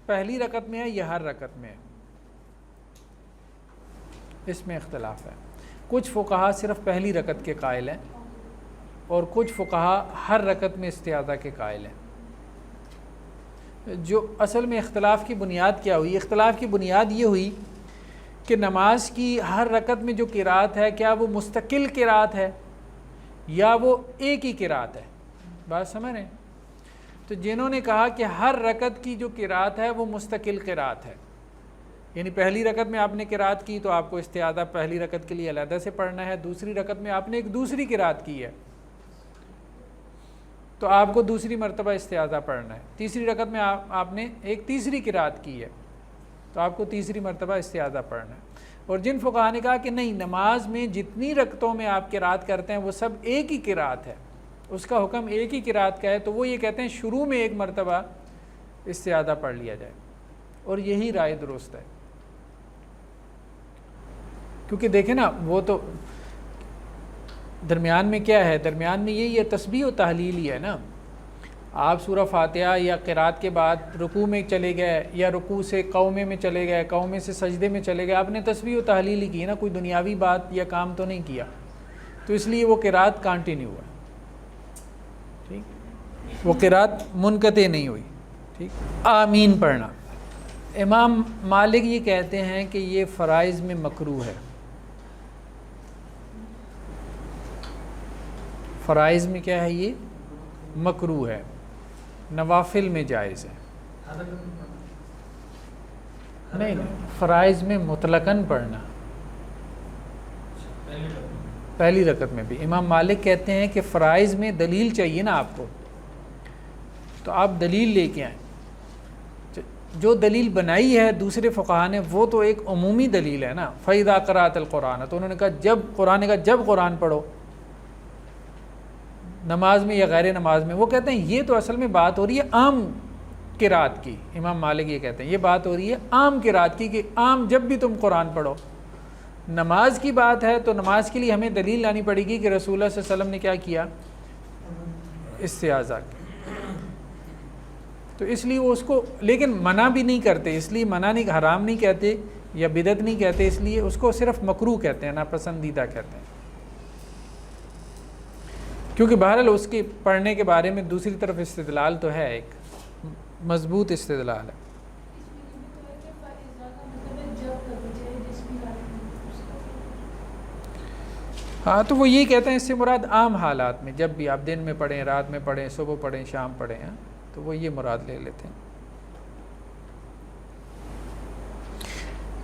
S1: پہلی رکعت میں ہے یا ہر رکعت میں ہے، اس میں اختلاف ہے۔ کچھ فقہاء صرف پہلی رکعت کے قائل ہیں اور کچھ فقہاء ہر رکعت میں استعاذہ کے قائل ہیں۔ جو اصل میں اختلاف کی بنیاد کیا ہوئی؟ اختلاف کی بنیاد یہ ہوئی کہ نماز کی ہر رکعت میں جو قرات ہے کیا وہ مستقل قرات ہے یا وہ ایک ہی قرات ہے؟ بات سمجھ رہے ہیں؟ تو جنہوں نے کہا کہ ہر رکعت کی جو قرات ہے وہ مستقل قرات ہے، یعنی پہلی رکعت میں آپ نے قرات کی تو آپ کو استعاذہ پہلی رکعت کے لیے علیحدہ سے پڑھنا ہے، دوسری رکعت میں آپ نے ایک دوسری قرات کی ہے تو آپ کو دوسری مرتبہ استعاذہ پڑھنا ہے، تیسری رکعت میں آپ نے ایک تیسری قرات کی ہے تو آپ کو تیسری مرتبہ استعاذہ پڑھنا ہے۔ اور جن فقہاء نے کہا کہ نہیں، نماز میں جتنی رکعتوں میں آپ قرات کرتے ہیں وہ سب ایک ہی قرات ہے، اس کا حکم ایک ہی قرات کا ہے، تو وہ یہ کہتے ہیں شروع میں ایک مرتبہ استعاذہ پڑھ لیا جائے، اور یہی رائے درست ہے۔ کیونکہ دیکھیں نا، وہ تو درمیان میں کیا ہے؟ درمیان میں یہی ہے، تسبیح و تحلیل ہی ہے نا۔ آپ سورہ فاتحہ یا قرات کے بعد رکوع میں چلے گئے یا رکوع سے قومے میں چلے گئے، قومے سے سجدے میں چلے گئے، آپ نے تسبیح و تحلیل ہی کی نا، کوئی دنیاوی بات یا کام تو نہیں کیا، تو اس لیے وہ قرات کانٹینیو ہے، ٹھیک، وہ قرات منقطع نہیں ہوئی، ٹھیک۔ آمین پڑھنا، امام مالک یہ کہتے ہیں کہ یہ فرائض میں مکروہ ہے، فرائض میں کیا ہے؟ یہ مکروہ ہے، نوافل میں جائز ہے، نہیں فرائض میں مطلقاً پڑھنا، پہلی رکعت میں بھی۔ امام مالک کہتے ہیں کہ فرائض میں دلیل چاہیے نا آپ کو، تو آپ دلیل لے کے آئیں، جو دلیل بنائی ہے دوسرے فقہاء نے وہ تو ایک عمومی دلیل ہے نا، فَإِذَا قَرَأْتَ الْقُرْآنَ، تو انہوں نے کہا جب قرآن پڑھو، نماز میں یا غیر نماز میں۔ وہ کہتے ہیں یہ تو اصل میں بات ہو رہی ہے عام قرات کی، امام مالک یہ کہتے ہیں یہ بات ہو رہی ہے عام قرات کی، کہ عام جب بھی تم قرآن پڑھو۔ نماز کی بات ہے تو نماز کے لیے ہمیں دلیل لانی پڑے گی کہ رسول اللہ صلی اللہ علیہ وسلم نے کیا کیا؟ استعاذہ کی، تو اس لیے وہ اس کو لیکن منع بھی نہیں کرتے، اس لیے منع نہیں، حرام نہیں کہتے یا بدعت نہیں کہتے، اس لیے اس کو صرف مکروہ کہتے ہیں، ناپسندیدہ کہتے ہیں، کیونکہ بہرحال اس کے پڑھنے کے بارے میں دوسری طرف استدلال تو ہے، ایک مضبوط استدلال ہے۔ ہاں تو وہ یہی کہتے ہیں اس سے مراد عام حالات میں، جب بھی آپ دن میں پڑھیں، رات میں پڑھیں، صبح پڑھیں، شام پڑھیں، ہاں تو وہ یہ مراد لے لیتے ہیں.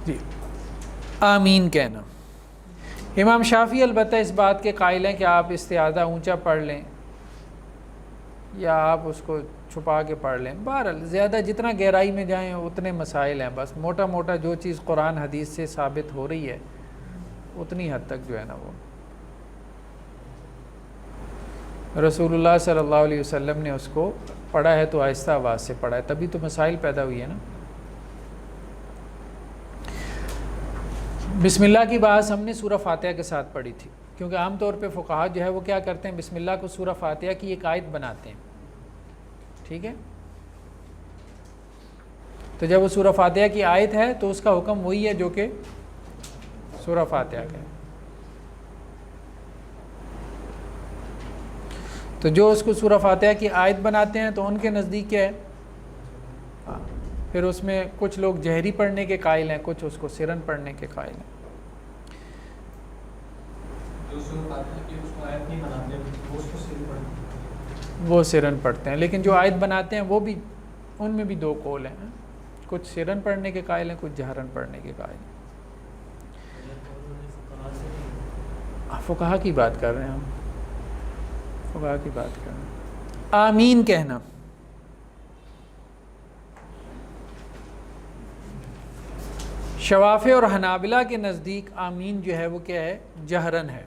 S1: جی آمین کہنا. امام شافعی البتہ اس بات کے قائل ہیں کہ آپ استعاذہ اونچا پڑھ لیں یا آپ اس کو چھپا کے پڑھ لیں. بہرحال زیادہ جتنا گہرائی میں جائیں اتنے مسائل ہیں، بس موٹا موٹا جو چیز قرآن حدیث سے ثابت ہو رہی ہے اتنی حد تک جو ہے نا وہ رسول اللہ صلی اللہ علیہ وسلم نے اس کو پڑھا ہے تو آہستہ آواز سے پڑھا ہے، تبھی تو مسائل پیدا ہوئی ہے نا. بسم اللہ کی بات ہم نے سورہ فاتحہ کے ساتھ پڑھی تھی، کیونکہ عام طور پہ فقہاء جو ہے وہ کیا کرتے ہیں، بسم اللہ کو سورہ فاتحہ کی ایک آیت بناتے ہیں. ٹھیک ہے، تو جب وہ سورہ فاتحہ کی آیت ہے تو اس کا حکم وہی ہے جو کہ سورہ فاتحہ کا ہے. تو جو اس کو سورہ فاتحہ کی آیت بناتے ہیں تو ان کے نزدیک کیا ہے، پھر اس میں کچھ لوگ جہری پڑھنے کے قائل ہیں، کچھ اس کو سرن پڑھنے کے قائل ہیں. وہ سرن پڑھتے ہیں، لیکن جو آیت بناتے ہیں وہ بھی ان میں بھی دو قول ہیں، کچھ سرن پڑھنے کے قائل ہیں، کچھ جہرن پڑھنے کے قائل ہیں. فقہا کی بات کر رہے ہیں ہم، فقہا کی بات کر رہے ہیں. آمین کہنا. شوافع اور حنابلہ کے نزدیک آمین جو ہے وہ کیا ہے، جہرن ہے.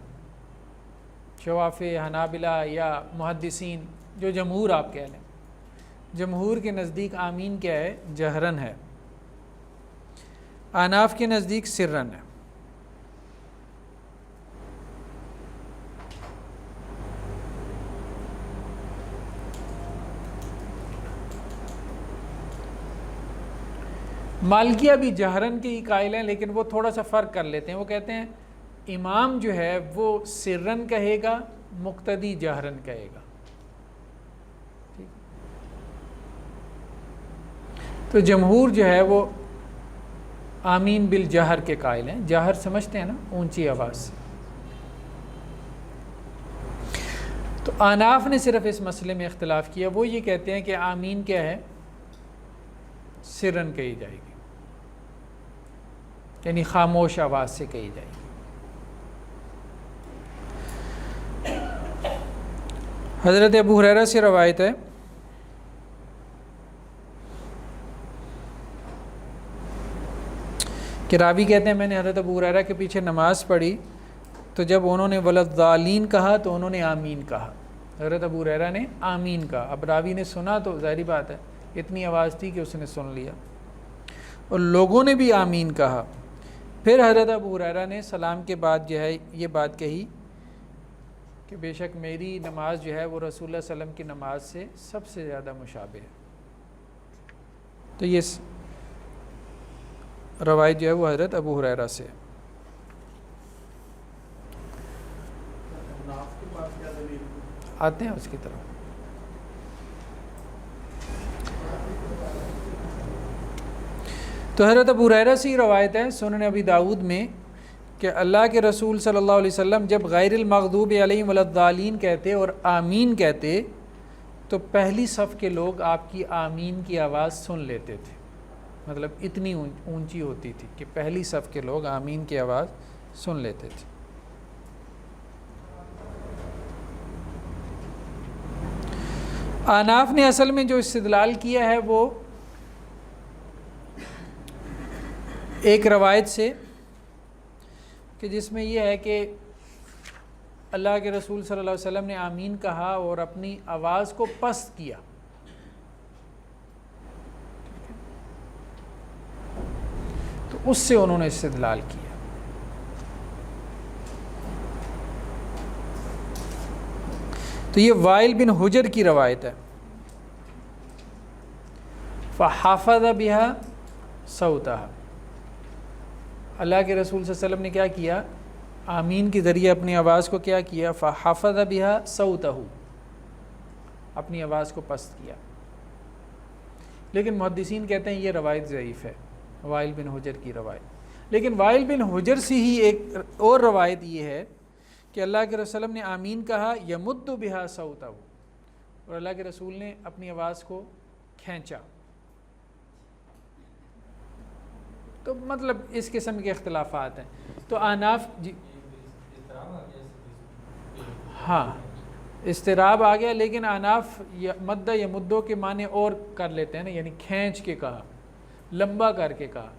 S1: شوافع، حنابلہ یا محدثین، جو جمہور آپ کہہ لیں، جمہور کے نزدیک آمین کیا ہے، جہرن ہے. احناف کے نزدیک سرن ہے. مالکیہ بھی جہرن کے ہی قائل ہیں، لیکن وہ تھوڑا سا فرق کر لیتے ہیں. وہ کہتے ہیں امام جو ہے وہ سرن کہے گا، مقتدی جہرن کہے گا. تو جمہور جو ہے وہ آمین بالجہر کے قائل ہیں. جہر سمجھتے ہیں نا، اونچی آواز سے. تو احناف نے صرف اس مسئلے میں اختلاف کیا، وہ یہ کہتے ہیں کہ آمین کیا ہے، سرن کہی جائے گی، یعنی خاموش آواز سے کہی جائے گی. حضرت ابو ہریرہ سے روایت ہے کہ راوی کہتے ہیں میں نے حضرت ابو ہریرہ کے پیچھے نماز پڑھی تو جب انہوں نے ولضالین کہا تو انہوں نے آمین کہا. حضرت ابو ہریرہ نے آمین کہا. اب راوی نے سنا تو ظاہری بات ہے اتنی آواز تھی کہ اس نے سن لیا، اور لوگوں نے بھی آمین کہا. پھر حضرت ابو ہریرہ نے سلام کے بعد جو ہے یہ بات کہی کہ بے شک میری نماز جو ہے وہ رسول اللہ صلی اللہ علیہ وسلم کی نماز سے سب سے زیادہ مشابہ ہے. تو یہ روایت جو ہے وہ حضرت ابو ہریرہ سے. آتے ہیں اس کی طرف. تو حضرت ابو ہریرہ سے روایت ہے سنن ابی داؤد میں کہ اللہ کے رسول صلی اللہ علیہ وسلم جب غیر المغضوب علیہم ولا الضالین کہتے اور آمین کہتے تو پہلی صف کے لوگ آپ کی آمین کی آواز سن لیتے تھے. مطلب اتنی اونچی ہوتی تھی کہ پہلی صف کے لوگ آمین کی آواز سن لیتے تھے. احناف نے اصل میں جو استدلال کیا ہے وہ ایک روایت سے کہ جس میں یہ ہے کہ اللہ کے رسول صلی اللہ علیہ وسلم نے آمین کہا اور اپنی آواز کو پست کیا. تو اس سے انہوں نے استدلال کیا. تو یہ وائل بن حجر کی روایت ہے. فحافظ بها صوتها، اللہ کے رسول صلی اللہ علیہ وسلم نے کیا کیا، آمین کے ذریعے اپنی آواز کو کیا کیا، فحافظ بها صوته، اپنی آواز کو پست کیا. لیکن محدثین کہتے ہیں یہ روایت ضعیف ہے، وائل بن حجر کی روایت. لیکن وائل بن حجر سے ہی ایک اور روایت یہ ہے کہ اللہ کے رسول نے آمین کہا یمد بہا صوتہ، اور اللہ کے رسول نے اپنی آواز کو کھینچا. تو مطلب اس قسم کے اختلافات ہیں. تو احناف جی ہاں اضطراب آ گیا، لیکن احناف مد یا مدوں کے معنی اور کر لیتے ہیں نا، یعنی کھینچ کے کہا، لمبا کر کے کہا.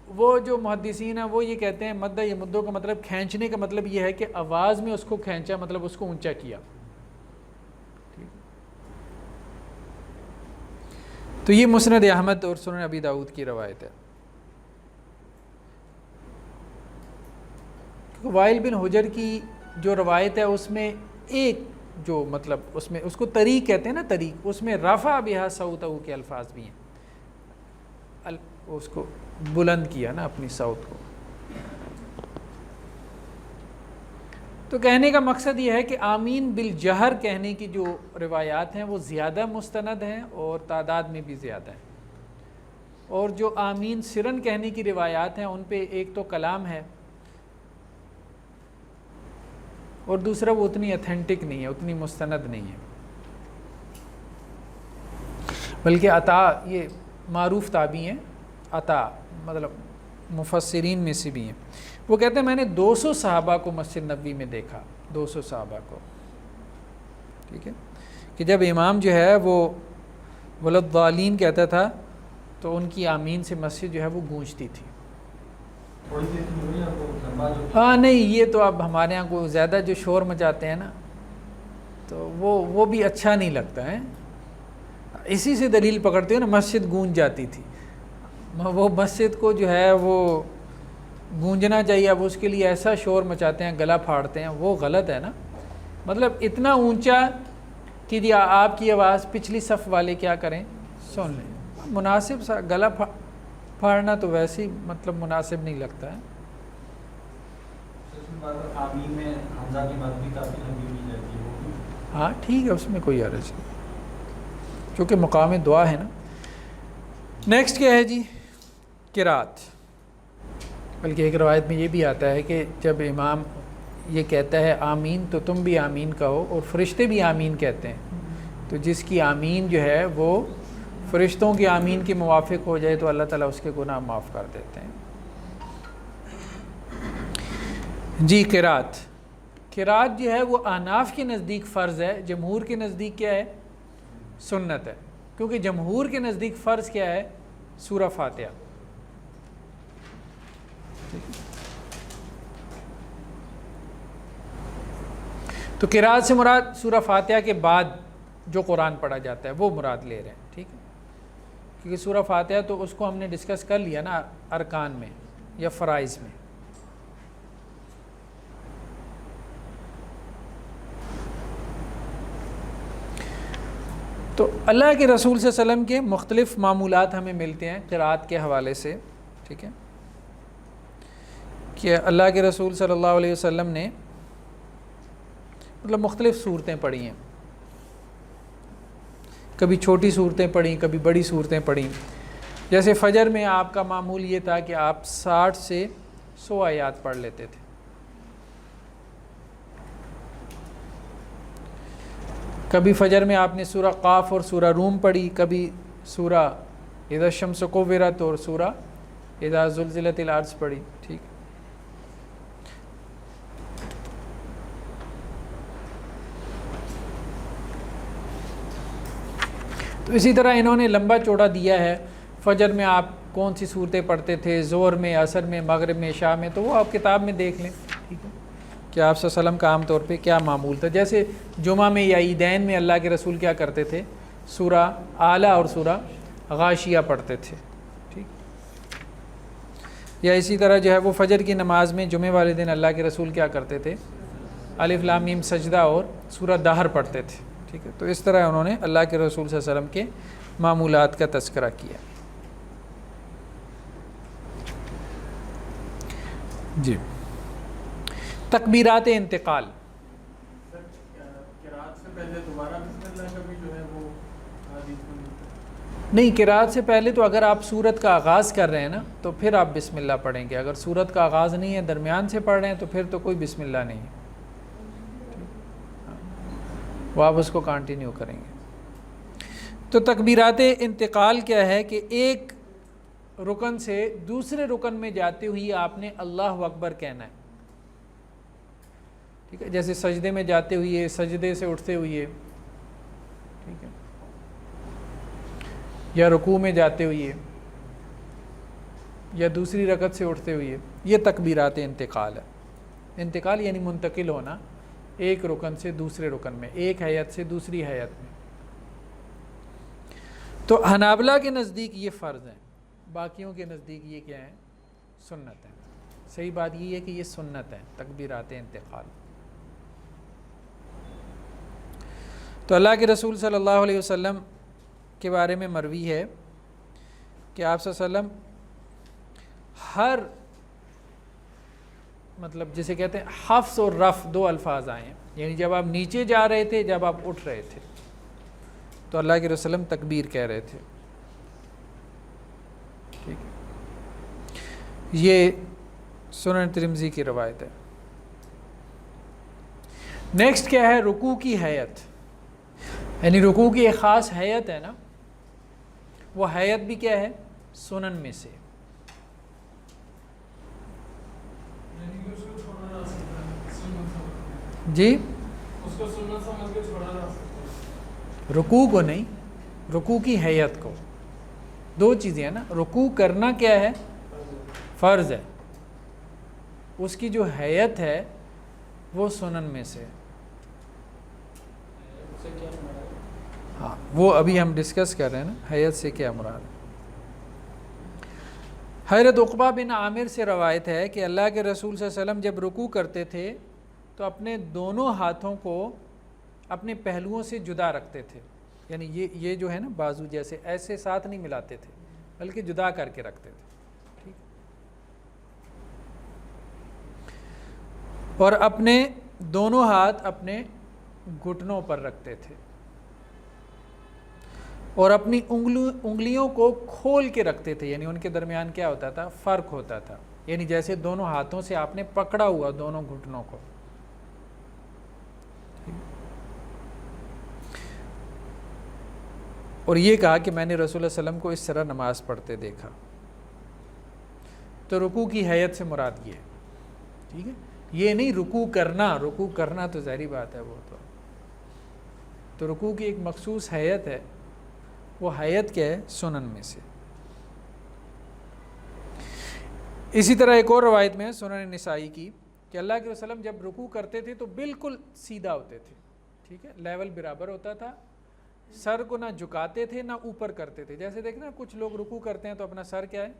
S1: وہ جو محدثین ہیں وہ یہ کہتے ہیں مد یا مدوں کا مطلب کھینچنے کا مطلب یہ ہے کہ آواز میں اس کو کھینچا، مطلب اس کو اونچا کیا. تو یہ مسند احمد اور سنن ابی داؤد کی روایت ہے. وائل بن حجر کی جو روایت ہے اس میں ایک جو مطلب اس میں اس کو طریق کہتے ہیں نا، طریق، اس میں رفع بہا صوتہ کے الفاظ بھی ہیں، اس کو بلند کیا نا اپنی صوت کو. تو کہنے کا مقصد یہ ہے کہ آمین بالجہر کہنے کی جو روایات ہیں وہ زیادہ مستند ہیں اور تعداد میں بھی زیادہ ہیں، اور جو آمین سرن کہنے کی روایات ہیں ان پہ ایک تو کلام ہے اور دوسرا وہ اتنی اتھینٹک نہیں ہے، اتنی مستند نہیں ہے. بلکہ عطا یہ معروف تابعی ہیں، عطا مطلب مفسرین میں سے بھی ہیں، وہ کہتے ہیں میں نے 200 صحابہ کو مسجد نبوی میں دیکھا، 200 صحابہ کو، ٹھیک ہے، کہ جب امام جو ہے وہ ولضالین کہتا تھا تو ان کی آمین سے مسجد جو ہے وہ گونجتی تھی. ہاں نہیں، یہ تو اب ہمارے یہاں کو زیادہ جو شور مچاتے ہیں نا تو وہ بھی اچھا نہیں لگتا ہے. اسی سے دلیل پکڑتے ہو نا، مسجد گونج جاتی تھی، وہ مسجد کو جو ہے وہ گونجنا چاہیے، اب اس کے لیے ایسا شور مچاتے ہیں، گلا پھاڑتے ہیں، وہ غلط ہے نا. مطلب اتنا اونچا کہ آپ کی آواز پچھلی صف والے کیا کریں، سن لیں. مناسب سا گلا پھاڑنا تو ویسے ہی مطلب مناسب نہیں لگتا ہے. ہاں ٹھیک ہے، اس میں کوئی حرج نہیں، چونکہ مقام دعا ہے نا. نیکسٹ کیا ہے جی؟ قرات. بلکہ ایک روایت میں یہ بھی آتا ہے کہ جب امام یہ کہتا ہے آمین تو تم بھی آمین کہو، اور فرشتے بھی آمین کہتے ہیں، تو جس کی آمین جو ہے وہ فرشتوں کی آمین کے موافق ہو جائے تو اللہ تعالیٰ اس کے گناہ معاف کر دیتے ہیں. جی قرات. قرات جو ہے وہ احناف کے نزدیک فرض ہے، جمہور کے نزدیک کیا ہے؟ سنت ہے. کیونکہ جمہور کے نزدیک فرض کیا ہے؟ سورہ فاتحہ. تو قرات سے مراد سورہ فاتحہ کے بعد جو قرآن پڑھا جاتا ہے وہ مراد لے رہے ہیں، ٹھیک ہے، کیونکہ سورہ فاتحہ تو اس کو ہم نے ڈسکس کر لیا نا ارکان میں یا فرائض میں. تو اللہ کے رسول صلی اللہ علیہ وسلم کے مختلف معمولات ہمیں ملتے ہیں قرات کے حوالے سے، ٹھیک ہے، کہ اللہ کے رسول صلی اللہ علیہ وسلم نے مطلب مختلف صورتیں پڑھی ہیں، کبھی چھوٹی صورتیں پڑھیں، کبھی بڑی صورتیں پڑھیں. جیسے فجر میں آپ کا معمول یہ تھا کہ آپ 60 سے 100 آیات پڑھ لیتے تھے. کبھی فجر میں آپ نے سورہ قاف اور سورہ روم پڑھی، کبھی سورہ اذا الشمس کورت اور سورہ اذا زلزلت الارض پڑھی، ٹھیک. تو اسی طرح انہوں نے لمبا چوڑا دیا ہے. فجر میں آپ کون سی صورتیں پڑھتے تھے، ظہر میں، عصر میں، مغرب میں، عشاء میں، تو وہ آپ کتاب میں دیکھ لیں، ٹھیک ہے، کہ آپ صلی اللہ علیہ وسلم کا عام طور پہ کیا معمول تھا. جیسے جمعہ میں یا عیدین میں اللہ کے رسول کیا کرتے تھے؟ سورہ اعلیٰ اور سورہ غاشیہ پڑھتے تھے، ٹھیک. یا اسی طرح جو ہے وہ فجر کی نماز میں جمعہ والے دن اللہ کے رسول کیا کرتے تھے؟ الف لام میم سجدہ اور سورہ دہر پڑھتے تھے، ٹھیک ہے. تو اس طرح انہوں نے اللہ کے رسول صلی اللہ علیہ وسلم کے معمولات کا تذکرہ کیا. جی تکبیرات انتقال.
S2: قرات سے پہلے دوبارہ بسم اللہ کا بھی جو ہے وہ حدیث میں ملتا ہے.
S1: نہیں، قرات سے پہلے تو اگر آپ سورت کا آغاز کر رہے ہیں نا تو پھر آپ بسم اللہ پڑھیں گے. اگر سورت کا آغاز نہیں ہے، درمیان سے پڑھ رہے ہیں، تو پھر تو کوئی بسم اللہ نہیں ہے، وہ آپ اس کو کنٹینیو کریں گے. تو تکبیرات انتقال کیا ہے کہ ایک رکن سے دوسرے رکن میں جاتے ہوئے آپ نے اللہ اکبر کہنا ہے. ٹھیک ہے، جیسے سجدے میں جاتے ہوئے، سجدے سے اٹھتے ہوئے، ٹھیک ہے، یا رکوع میں جاتے ہوئے، یا دوسری رکعت سے اٹھتے ہوئے. یہ تکبیرات انتقال ہے. انتقال یعنی منتقل ہونا ایک رکن سے دوسرے رکن میں، ایک ہیئت سے دوسری ہیئت میں. تو حنابلہ کے نزدیک یہ فرض ہیں، باقیوں کے نزدیک یہ کیا ہے؟ سنت ہے. صحیح بات یہ ہے کہ یہ سنت ہے تکبیرات انتقال. تو اللہ کے رسول صلی اللہ علیہ وسلم کے بارے میں مروی ہے کہ آپ صلی اللہ علیہ وسلم ہر مطلب جسے کہتے ہیں حفظ اور رفع دو الفاظ آئے ہیں، یعنی جب آپ نیچے جا رہے تھے، جب آپ اٹھ رہے تھے تو اللہ کے رسول وسلم تکبیر کہہ رہے تھے. ٹھیک ہے، یہ سنن ترمذی کی روایت ہے. نیکسٹ کیا ہے؟ رکوع کی ہیئت. یعنی رکوع کی ایک خاص ہیئت ہے نا، وہ ہیئت بھی کیا ہے؟ سنن میں سے. جی، رکوع کو نہیں، رکوع کی ہیئت کو. دو چیزیں ہیں نا، رکوع کرنا کیا ہے؟ فرض ہے. اس کی جو ہیئت ہے وہ سنن میں سے. ہاں، وہ ابھی ہم ڈسکس کر رہے ہیں نا، ہیئت سے کیا مراد ہے. حضرت عقبہ بن عامر سے روایت ہے کہ اللہ کے رسول صلی اللہ علیہ وسلم جب رکوع کرتے تھے تو اپنے دونوں ہاتھوں کو اپنے پہلوؤں سے جدا رکھتے تھے. یعنی یہ جو ہے نا بازو جیسے ایسے ساتھ نہیں ملاتے تھے، بلکہ جدا کر کے رکھتے تھے. ٹھیک، اور اپنے دونوں ہاتھ اپنے گھٹنوں پر رکھتے تھے، اور اپنی انگلیوں کو کھول کے رکھتے تھے. یعنی ان کے درمیان کیا ہوتا تھا؟ فرق ہوتا تھا. یعنی جیسے دونوں ہاتھوں سے آپ نے پکڑا ہوا دونوں گھٹنوں کو. اور یہ کہا کہ میں نے رسول اللہ علیہ وسلم کو اس طرح نماز پڑھتے دیکھا. تو رکوع کی ہیئت سے مراد یہ ہے. ٹھیک ہے، یہ نہیں رکوع کرنا تو ظاہری بات ہے، وہ تو رکوع کی ایک مخصوص ہیئت ہے. وہ ہیئت کیا ہے؟ سنن میں سے. اسی طرح ایک اور روایت میں سنن نسائی کی کہ اللہ کے وسلم جب رکوع کرتے تھے تو بالکل سیدھا ہوتے تھے. ٹھیک ہے، لیول برابر ہوتا تھا. سر کو نہ جھکاتے تھے نہ اوپر کرتے تھے. جیسے دیکھنا کچھ لوگ رکوع کرتے ہیں تو اپنا سر کیا ہے؟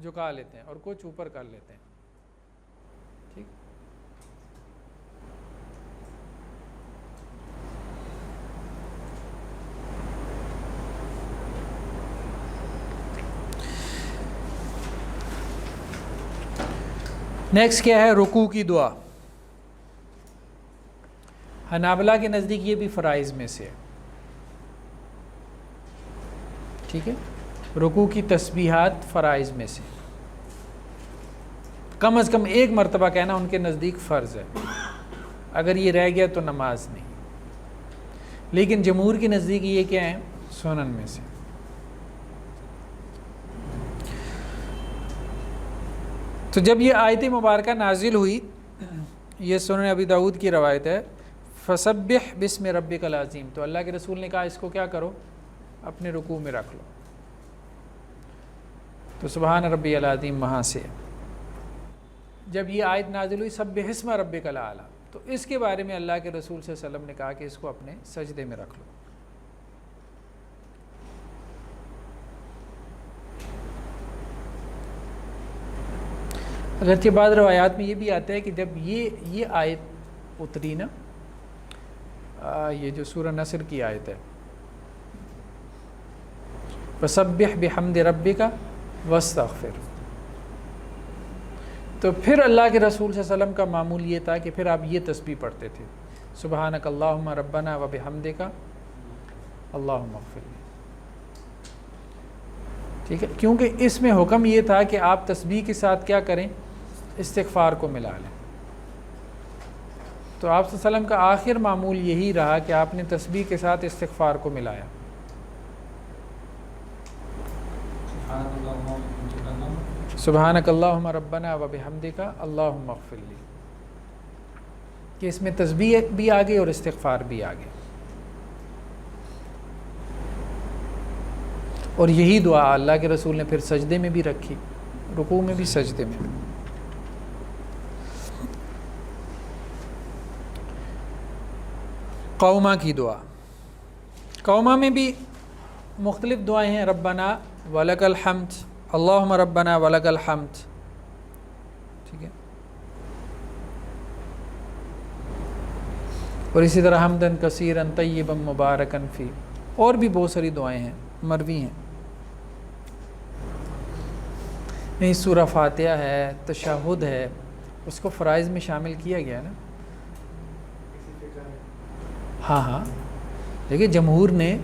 S1: جھکا لیتے ہیں، اور کچھ اوپر کر لیتے ہیں. ٹھیک، نیکسٹ کیا ہے؟ رکوع کی دعا. حنابلہ کے نزدیک یہ بھی فرائض میں سے ہے. ٹھیک ہے، رکوع کی تسبیحات فرائض میں سے، کم از کم ایک مرتبہ کہنا ان کے نزدیک فرض ہے. اگر یہ رہ گیا تو نماز نہیں. لیکن جمہور کے نزدیک یہ کیا ہے؟ سنن میں سے. تو جب یہ آیت مبارکہ نازل ہوئی، یہ سنن ابی داؤد کی روایت ہے، فسبح بسم ربک العظیم، تو اللہ کے رسول نے کہا اس کو کیا کرو؟ اپنے رکوع میں رکھ لو. تو سبحان ربی العظیم وہاں سے. جب یہ آیت نازل ہوئی سبح اسم ربک الاعلی، تو اس کے بارے میں اللہ کے رسول صلی اللہ علیہ وسلم نے کہا کہ اس کو اپنے سجدے میں رکھ لو. اگرچہ بعض روایات میں یہ بھی آتا ہے کہ جب یہ آیت اتری نا، یہ جو سورہ نصر کی آیت ہے، فسبح بحمد ربک واستغفر، تو پھر اللہ کے رسول صلی اللہ علیہ وسلم کا معمول یہ تھا کہ پھر آپ یہ تسبیح پڑھتے تھے، سبحانک اللہم ربنا وبحمدک اللہم اغفر لی. ٹھیک ہے، کیونکہ اس میں حکم یہ تھا کہ آپ تسبیح کے ساتھ کیا کریں، استغفار کو ملا لیں. تو آپ صلی اللہ علیہ وسلم کا آخر معمول یہی رہا کہ آپ نے تسبیح کے ساتھ استغفار کو ملایا. سبحانک اللہم ربنا و بحمدک اللہم اغفر لی، کہ اس میں تسبیح بھی آ گئی اور استغفار بھی آ گئی. اور یہی دعا اللہ کے رسول نے پھر سجدے میں بھی رکھی، رکوع میں بھی سجدے میں بھی. قوما کی دعا، قوما میں بھی مختلف دعائیں ہیں. ربنا ولک الحمد، اللہم ربنا ولک الحمد، ٹھیک ہے. اور اسی طرح حمدن کثیرا طیبا مبارکا فی، اور بھی بہت ساری دعائیں ہیں مروی ہیں. نہیں، سورہ فاتحہ ہے، تشہد ہے، اس کو فرائض میں شامل کیا گیا ہے نا. ہاں دیکھیے، جمہور نے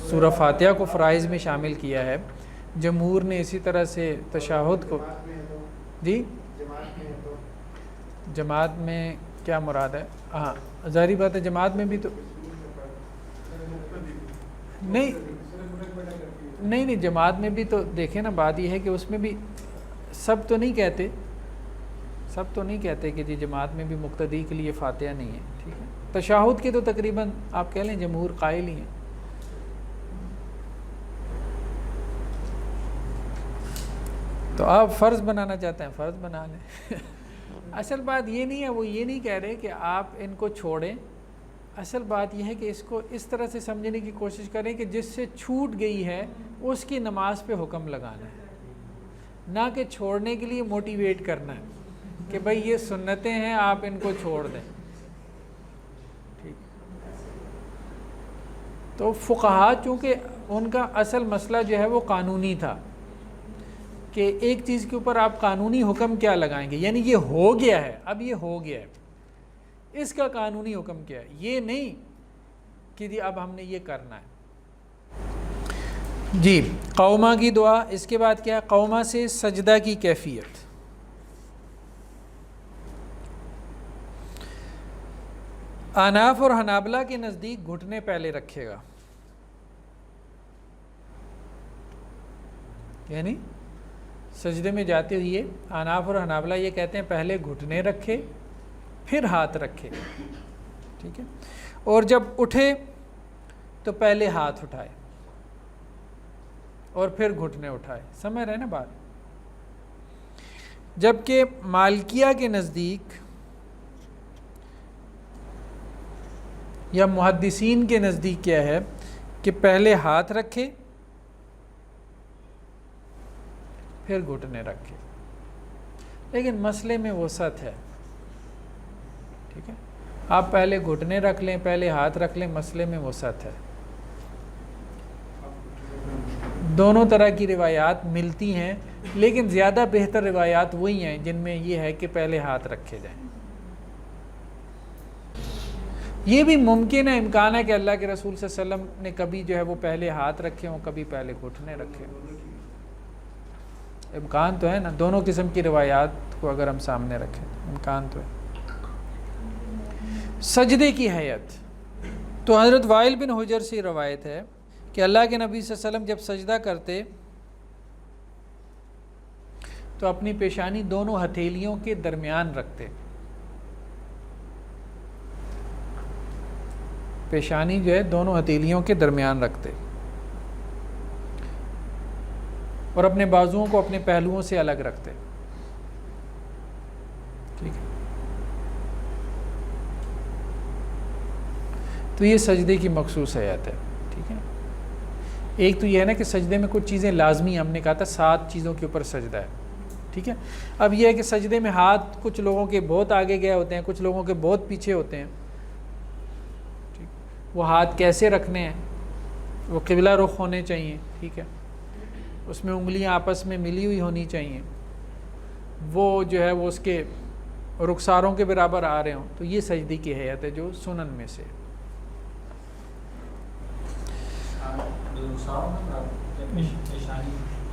S1: سورہ فاتحہ کو فرائض میں شامل کیا ہے. جمہور نے اسی طرح سے تشہد کو. جی، جماعت میں کیا مراد ہے؟ ہاں ظاہری بات ہے، جماعت میں بھی تو نہیں جماعت میں بھی تو دیکھیں نا، بات یہ ہے کہ اس میں بھی سب تو نہیں کہتے کہ جی جماعت میں بھی مقتدی کے لیے فاتحہ نہیں ہے. ٹھیک ہے، تشہد کے تو تقریباً آپ کہہ لیں جمہور قائل ہی ہیں. تو آپ فرض بنانا چاہتے ہیں، فرض بنا لیں. اصل بات یہ نہیں ہے، وہ یہ نہیں کہہ رہے کہ آپ ان کو چھوڑیں. اصل بات یہ ہے کہ اس کو اس طرح سے سمجھنے کی کوشش کریں کہ جس سے چھوٹ گئی ہے اس کی نماز پہ حکم لگانا ہے، نہ کہ چھوڑنے کے لیے موٹیویٹ کرنا ہے کہ بھئی یہ سنتیں ہیں آپ ان کو چھوڑ دیں. ٹھیک، تو فقہا چونکہ ان کا اصل مسئلہ جو ہے وہ قانونی تھا کہ ایک چیز کے اوپر آپ قانونی حکم کیا لگائیں گے، یعنی یہ ہو گیا ہے، اب یہ ہو گیا ہے، اس کا قانونی حکم کیا ہے. یہ نہیں کہ جی اب ہم نے یہ کرنا ہے. جی، قوما کی دعا. اس کے بعد کیا ہے؟ قوما سے سجدہ کی کیفیت. اناف اور حنابلہ کے نزدیک گھٹنے پہلے رکھے گا، یعنی سجدے میں جاتے ہوئے اناف اور حنابلہ یہ کہتے ہیں پہلے گھٹنے رکھے پھر ہاتھ رکھے. ٹھیک ہے، اور جب اٹھے تو پہلے ہاتھ اٹھائے اور پھر گھٹنے اٹھائے. سمجھ رہے نا بات؟ جبکہ مالکیہ کے نزدیک یا محدثین کے نزدیک کیا ہے کہ پہلے ہاتھ رکھے پھر گھٹنے رکھے. لیکن مسئلے میں وسعت ہے. ٹھیک ہے، آپ پہلے گھٹنے رکھ لیں پہلے ہاتھ رکھ لیں، مسئلے میں وسعت ہے. دونوں طرح کی روایات ملتی ہیں، لیکن زیادہ بہتر روایات وہی ہیں جن میں یہ ہے کہ پہلے ہاتھ رکھے جائیں. یہ بھی ممکن ہے، امکان ہے کہ اللہ کے رسول صلی اللہ علیہ وسلم نے کبھی جو ہے وہ پہلے ہاتھ رکھے ہوں، کبھی پہلے گھٹنے رکھے ہوں. امکان تو ہے نا، دونوں قسم کی روایات کو اگر ہم سامنے رکھیں امکان تو ہے. سجدے کی حیت. تو حضرت وائل بن حجر سے روایت ہے کہ اللہ کے نبی صلی اللہ علیہ وسلم جب سجدہ کرتے تو اپنی پیشانی دونوں ہتھیلیوں کے درمیان رکھتے. پیشانی جو ہے دونوں ہتھیلیوں کے درمیان رکھتے اور اپنے بازوؤں کو اپنے پہلوؤں سے الگ رکھتے. ٹھیک ہے، تو یہ سجدے کی مخصوص حیات ہے. ٹھیک ہے، ایک تو یہ ہے نا کہ سجدے میں کچھ چیزیں لازمی، ہم نے کہا تھا 7 چیزوں کے اوپر سجدہ ہے. ٹھیک ہے، اب یہ ہے کہ سجدے میں ہاتھ کچھ لوگوں کے بہت آگے گئے ہوتے ہیں، کچھ لوگوں کے بہت پیچھے ہوتے ہیں. وہ ہاتھ کیسے رکھنے ہیں؟ وہ قبلہ رخ ہونے چاہیے. ٹھیک ہے، اس میں انگلیاں آپس میں ملی ہوئی ہونی چاہیے، وہ جو ہے وہ اس کے رخساروں کے برابر آ رہے ہوں. تو یہ سجدے کی حیت ہے جو سنن میں سے.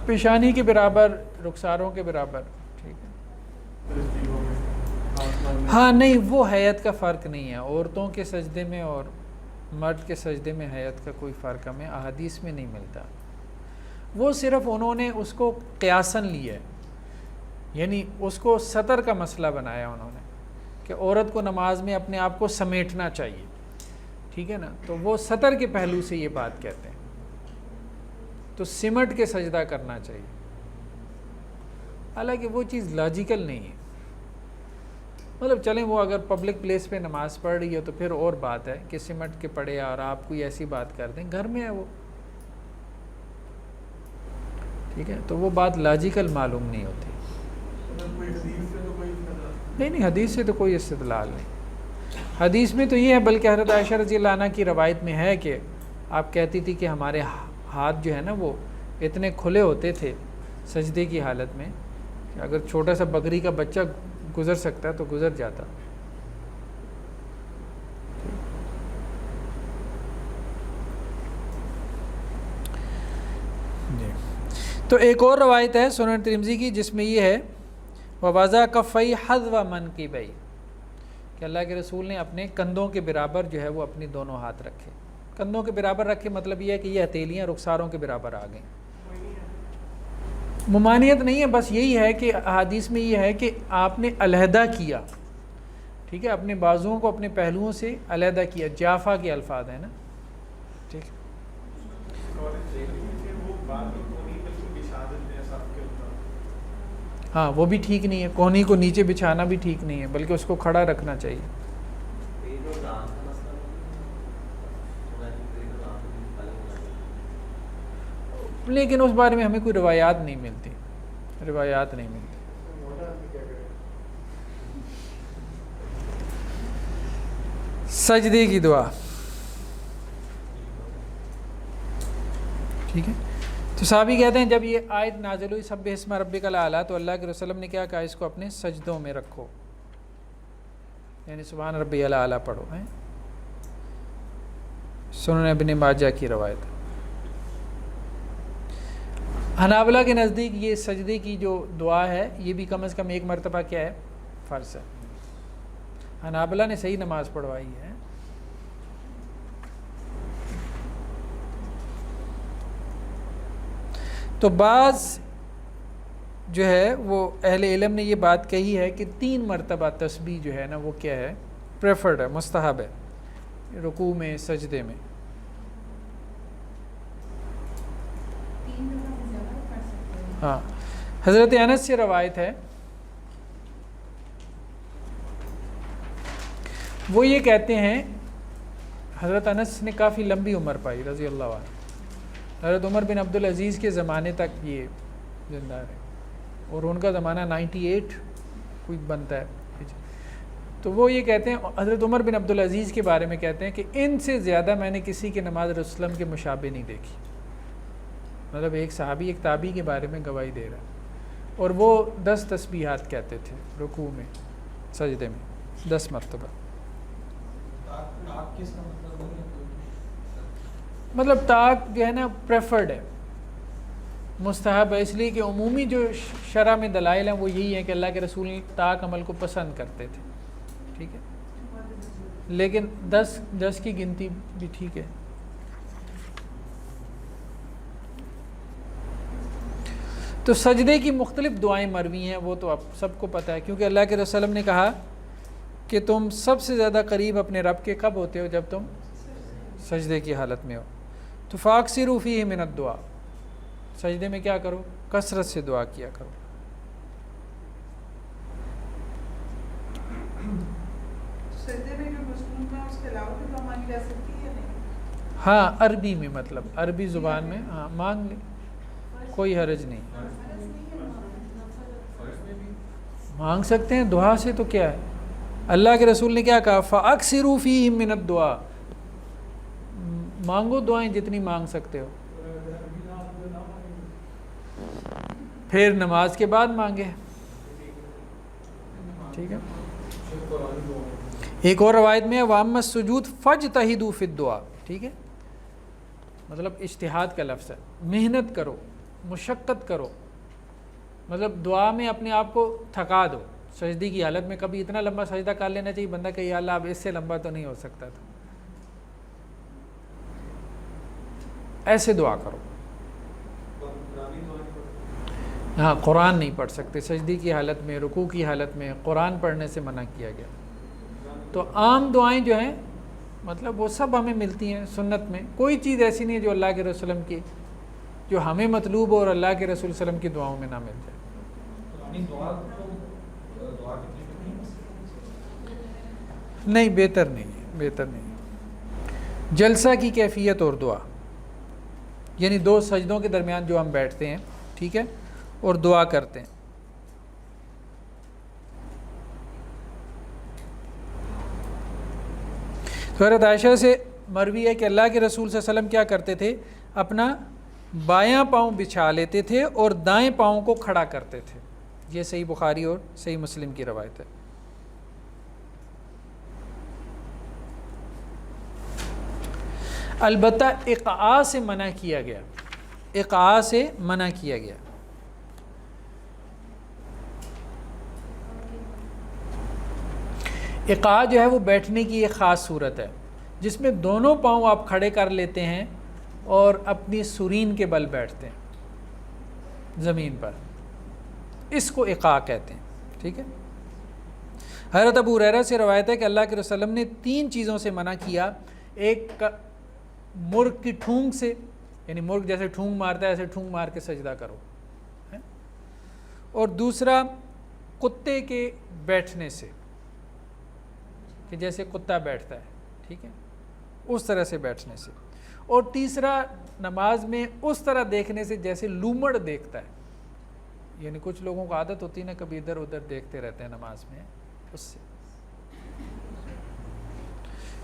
S1: پیشانی کے برابر، رخساروں کے برابر، ٹھیک ہے. ہاں نہیں، وہ حیت کا فرق نہیں ہے. عورتوں کے سجدے میں اور مرد کے سجدے میں حیت کا کوئی فرق ہمیں احادیث میں نہیں ملتا. وہ صرف انہوں نے اس کو قیاساً لیا ہے، یعنی اس کو سطر کا مسئلہ بنایا انہوں نے کہ عورت کو نماز میں اپنے آپ کو سمیٹنا چاہیے، ٹھیک ہے نا. تو وہ سطر کے پہلو سے یہ بات کہتے ہیں، تو سمٹ کے سجدہ کرنا چاہیے. حالانکہ وہ چیز لاجیکل نہیں ہے. مطلب چلیں وہ اگر پبلک پلیس پہ نماز پڑھ رہی ہے تو پھر اور بات ہے کہ سمٹ کے پڑھے اور آپ کوئی ایسی بات کر دیں. گھر میں ہے وہ، ٹھیک ہے، تو وہ بات لاجیکل معلوم نہیں ہوتی. نہیں، حدیث سے تو کوئی استدلال نہیں. حدیث میں تو یہ ہے، بلکہ حضرت عائشہ رضی اللہ عنہ کی روایت میں ہے کہ آپ کہتی تھی کہ ہمارے ہاتھ جو ہے نا وہ اتنے کھلے ہوتے تھے سجدے کی حالت میں کہ اگر چھوٹا سا بکری کا بچہ گزر سکتا تو گزر جاتا. جی. تو ایک اور روایت ہے سنن ترمذی کی جس میں یہ ہے وَوَضَعَ كَفَّيْهِ حَذْوَ مَنْكِبَيْهِ کہ اللہ کے رسول نے اپنے کندھوں کے برابر جو ہے وہ اپنی دونوں ہاتھ رکھے. کندھوں کے برابر رکھے مطلب یہ ہے کہ یہ ہتھیلیاں رخساروں کے برابر آ گئیں. ممانعت نہیں ہے، بس یہی ہے کہ احادیث میں یہ ہے کہ آپ نے علیحدہ کیا، ٹھیک ہے، اپنے بازوؤں کو اپنے پہلوؤں سے علیحدہ کیا. جافا کے الفاظ ہیں نا، ٹھیک ہے. ہاں وہ بھی ٹھیک نہیں ہے، کونی کو نیچے بچھانا بھی ٹھیک نہیں ہے، بلکہ اس کو کھڑا رکھنا چاہیے. لیکن اس بارے میں ہمیں کوئی روایات نہیں ملتی. سجدے کی دعا، ٹھیک ہے. تو صحابی کہتے ہیں جب یہ آیت نازل ہوئی سبح اسم ربک الاعلیٰ تو اللہ کے رسول وسلم نے کیا کہا، اس کو اپنے سجدوں میں رکھو، یعنی سبحان ربی الاعلیٰ پڑھو. سنن ابن ماجہ کی روایت. حنابلہ کے نزدیک یہ سجدے کی جو دعا ہے یہ بھی کم از کم ایک مرتبہ کیا ہے، فرض ہے. حنابلہ نے صحیح نماز پڑھوائی ہے. تو بعض جو ہے وہ اہل علم نے یہ بات کہی ہے کہ 3 مرتبہ تسبیح جو ہے نا وہ کیا ہے، پریفرڈ ہے، مستحب ہے رکوع میں، سجدے میں. ہاں حضرت انس سے روایت ہے، وہ یہ کہتے ہیں حضرت انس نے کافی لمبی عمر پائی رضی اللہ عنہ. حضرت عمر بن عبدالعزیز کے زمانے تک یہ زندہ رہے اور ان کا زمانہ 98 کوئی بنتا ہے. تو وہ یہ کہتے ہیں حضرت عمر بن عبدالعزیز کے بارے میں کہتے ہیں کہ ان سے زیادہ میں نے کسی کی نماز رسول اللہ کے مشابہ نہیں دیکھی. مطلب ایک صحابی ایک تابعی کے بارے میں گواہی دے رہا ہے. اور وہ 10 تسبیحات کہتے تھے رکوع میں، سجدے میں 10 مرتبہ. مطلب طاق جو ہے نا پریفرڈ ہے، مستحب ہے، اس لیے کہ عمومی جو شرع میں دلائل ہیں وہ یہی ہے کہ اللہ کے رسول طاق عمل کو پسند کرتے تھے، ٹھیک ہے. لیکن 10 کی گنتی بھی ٹھیک ہے. تو سجدے کی مختلف دعائیں مروی ہیں، وہ تو آپ سب کو پتہ ہے، کیونکہ اللہ کے رسول صلی اللہ علیہ وسلم نے کہا کہ تم سب سے زیادہ قریب اپنے رب کے کب ہوتے ہو، جب تم سجدے کی حالت میں ہو. تو فاکثروا فیہ من الدعاء، سجدے میں کیا کرو، کثرت سے دعا کیا کرو.
S2: سجدے میں جو مسنون ہے اس کے علاوہ بھی دعا مانگی جا سکتی ہے نہیں؟
S1: ہاں عربی میں، مطلب عربی زبان میں ہاں مانگ لے، کوئی حرج نہیں، مانگ سکتے ہیں. دعا سے تو کیا ہے، اللہ کے رسول نے کیا کہا، فَأَكْثِرُوا فِيهِ مِنَ الدُّعَاء، مانگو دعائیں جتنی مانگ سکتے ہو. پھر نماز کے بعد مانگے، ٹھیک ہے. ایک اور روایت میں وَأَمَّا السُّجُودُ فَاجْتَهِدُوا فِي الدُّعَاء، ٹھیک ہے، مطلب اجتہاد کا لفظ ہے، محنت کرو، مشقت کرو، مطلب دعا میں اپنے آپ کو تھکا دو. سجدی کی حالت میں کبھی اتنا لمبا سجدہ کر لینا چاہیے بندہ کہ یا اللہ اب اس سے لمبا تو نہیں ہو سکتا تھا. ایسے دعا کرو. ہاں قرآن نہیں پڑھ سکتے سجدی کی حالت میں، رکوع کی حالت میں قرآن پڑھنے سے منع کیا گیا. تو عام دعائیں جو ہیں مطلب وہ سب ہمیں ملتی ہیں سنت میں. کوئی چیز ایسی نہیں ہے جو اللہ کے رسول وسلم کی جو ہمیں مطلوب ہو اور اللہ کے رسول وسلم کی دعاؤں میں نہ مل جائے. نہیں بہتر نہیں ہے، بہتر نہیں ہے. جلسہ کی کیفیت اور دعا، یعنی دو سجدوں کے درمیان جو ہم بیٹھتے ہیں ٹھیک ہے اور دعا کرتے ہیں. تو حضرت عائشہ سے مروی ہے کہ اللہ کے رسول صلی اللہ علیہ وسلم کیا کرتے تھے، اپنا بایاں پاؤں بچھا لیتے تھے اور دائیں پاؤں کو کھڑا کرتے تھے. یہ صحیح بخاری اور صحیح مسلم کی روایت ہے. البتہ اقعاء سے منع کیا گیا، اقعاء سے منع کیا گیا. اقعاء جو ہے وہ بیٹھنے کی ایک خاص صورت ہے جس میں دونوں پاؤں آپ کھڑے کر لیتے ہیں اور اپنی سرین کے بل بیٹھتے ہیں زمین پر. اس کو اقعاء کہتے ہیں. ٹھیک ہے. حضرت ابو ہریرہ سے روایت ہے کہ اللہ کے رسول صلی اللہ علیہ وسلم نے 3 چیزوں سے منع کیا. ایک مرغ کی ٹھونگ سے، یعنی مرغ جیسے ٹھونگ مارتا ہے ایسے ٹھونگ مار کے سجدہ کرو. اور دوسرا کتے کے بیٹھنے سے، کہ جیسے کتا بیٹھتا ہے ٹھیک ہے اس طرح سے بیٹھنے سے. اور تیسرا نماز میں اس طرح دیکھنے سے جیسے لومڑ دیکھتا ہے. یعنی کچھ لوگوں کو عادت ہوتی ہے نا کبھی ادھر ادھر دیکھتے رہتے ہیں نماز میں، اس سے.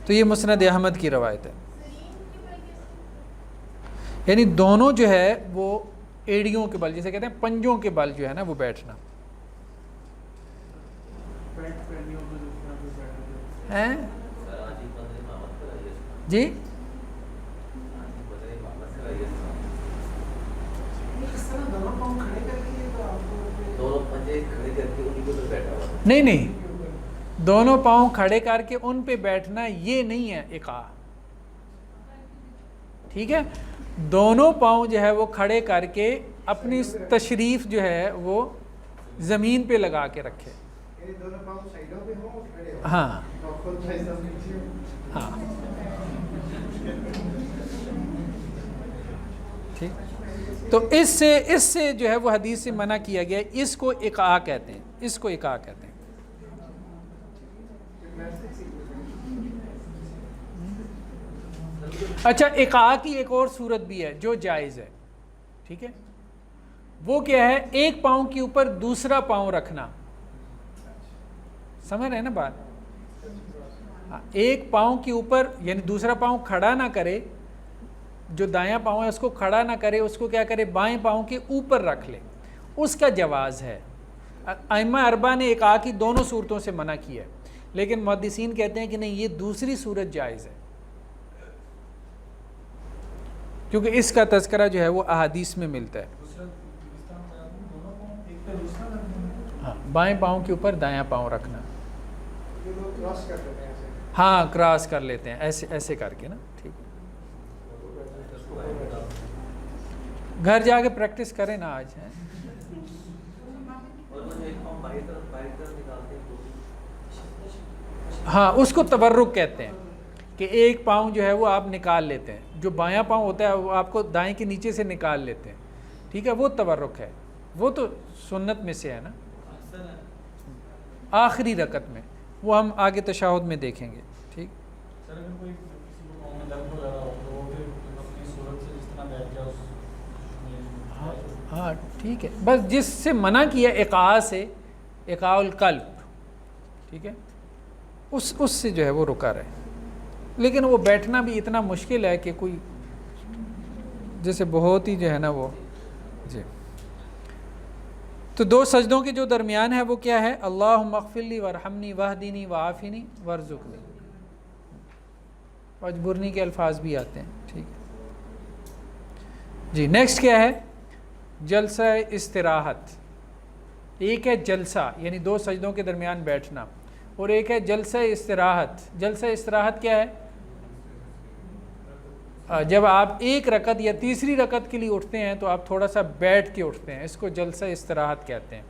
S1: تو یہ مسند احمد کی روایت ہے. یعنی دونوں جو ہے وہ ایڑیوں کے بل، جیسے کہتے ہیں پنجوں کے بل جو ہے نا وہ بیٹھنا ہے. جی نہیں نہیں، دونوں پاؤں کھڑے کر کے ان پہ بیٹھنا یہ نہیں ہے اقعاء. ٹھیک ہے. دونوں پاؤں جو ہے وہ کھڑے کر کے اپنی تشریف جو ہے وہ زمین پہ لگا کے رکھے. ہاں ہاں ٹھیک. تو اس سے جو ہے وہ حدیث سے منع کیا گیا. اس کو اقعاء کہتے ہیں، اس کو اقعاء کہتے ہیں. اچھا اقعاء کی ایک اور صورت بھی ہے جو جائز ہے. ٹھیک ہے. وہ کیا ہے؟ ایک پاؤں کے اوپر دوسرا پاؤں رکھنا. سمجھ رہے ہیں نا بات؟ ایک پاؤں کے اوپر یعنی دوسرا پاؤں کھڑا نہ کرے، جو دایاں پاؤں ہے اس کو کھڑا نہ کرے، اس کو کیا کرے بائیں پاؤں کے اوپر رکھ لے. اس کا جواز ہے. ائمہ اربعہ نے اقعاء کی دونوں صورتوں سے منع کیا ہے، لیکن محدثین کہتے ہیں کہ نہیں یہ دوسری صورت جائز ہے، کیونکہ اس کا تذکرہ جو ہے وہ احادیث میں ملتا ہے. ہاں بائیں پاؤں کے اوپر دایاں پاؤں رکھنا. ہاں کراس کر لیتے ہیں ایسے ایسے کر کے نا. ٹھیک ہے. گھر جا کے پریکٹس کریں نا آج ہے. ہاں اس کو تورک کہتے ہیں کہ ایک پاؤں جو ہے وہ آپ نکال لیتے ہیں، جو بایاں پاؤں ہوتا ہے وہ آپ کو دائیں کے نیچے سے نکال لیتے ہیں. ٹھیک ہے. وہ تورک ہے، وہ تو سنت میں سے ہے نا، آخری رکعت میں. وہ ہم آگے تشہد میں دیکھیں گے. ٹھیک. ہاں ٹھیک ہے. بس جس سے منع کیا اقعاء سے، اقعاء القلب، ٹھیک ہے، اس سے جو ہے وہ رکا رہے. لیکن وہ بیٹھنا بھی اتنا مشکل ہے کہ کوئی جیسے بہت ہی جو ہے نا وہ جی. تو 2 سجدوں کے جو درمیان ہے وہ کیا ہے؟ اللہم اغفر لی وارحمنی واہدنی وعافنی وارزقنی. اجبرنی کے الفاظ بھی آتے ہیں. ٹھیک ہے جی. نیکسٹ کیا ہے؟ جلسہ استراحت، ایک ہے جلسہ یعنی دو سجدوں کے درمیان بیٹھنا، اور ایک ہے جلسہ استراحت۔ جلسہ استراحت کیا ہے؟ جب آپ ایک رکعت یا تیسری رکعت کے لیے اٹھتے ہیں تو آپ تھوڑا سا بیٹھ کے اٹھتے ہیں، اس کو جلسہ استراحت کہتے ہیں۔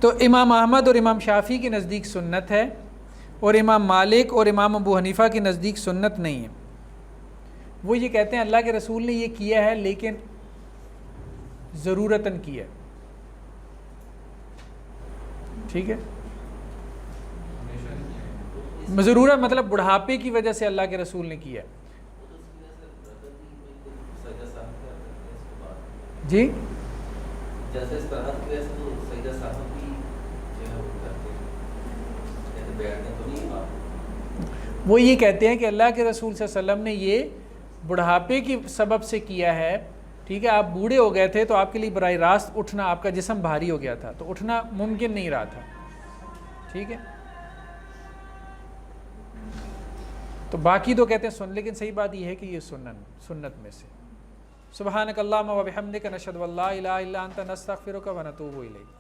S1: تو امام احمد اور امام شافعی کے نزدیک سنت ہے، اور امام مالک اور امام ابو حنیفہ کے نزدیک سنت نہیں ہے۔ وہ یہ کہتے ہیں اللہ کے رسول نے یہ کیا ہے لیکن ضرورتاً کیا ہے، ٹھیک ہے، ضرورت مطلب بڑھاپے کی وجہ سے اللہ کے رسول نے کیا ہے۔ جی
S3: جیسے اس طرح کی وجہ سے تو سجدہ سہو بھی جو ہے وہ کرتے ہیں، کہتے بیٹھنے تو نہیں بات۔
S1: وہ یہ کہتے ہیں کہ اللہ کے رسول صلی اللہ علیہ وسلم نے یہ بڑھاپے کی سبب سے کیا ہے، ٹھیک ہے، آپ بوڑھے ہو گئے تھے تو آپ کے لیے براہ راست اٹھنا، آپ کا جسم بھاری ہو گیا تھا تو اٹھنا ممکن نہیں رہا تھا، ٹھیک ہے، تو باقی تو کہتے ہیں سن، لیکن صحیح بات یہ ہے کہ یہ سنت میں سے۔ سبحانک اللہم و بحمدک نشہد ان لا الہ الا انت نستغفرک و نتوب الیک۔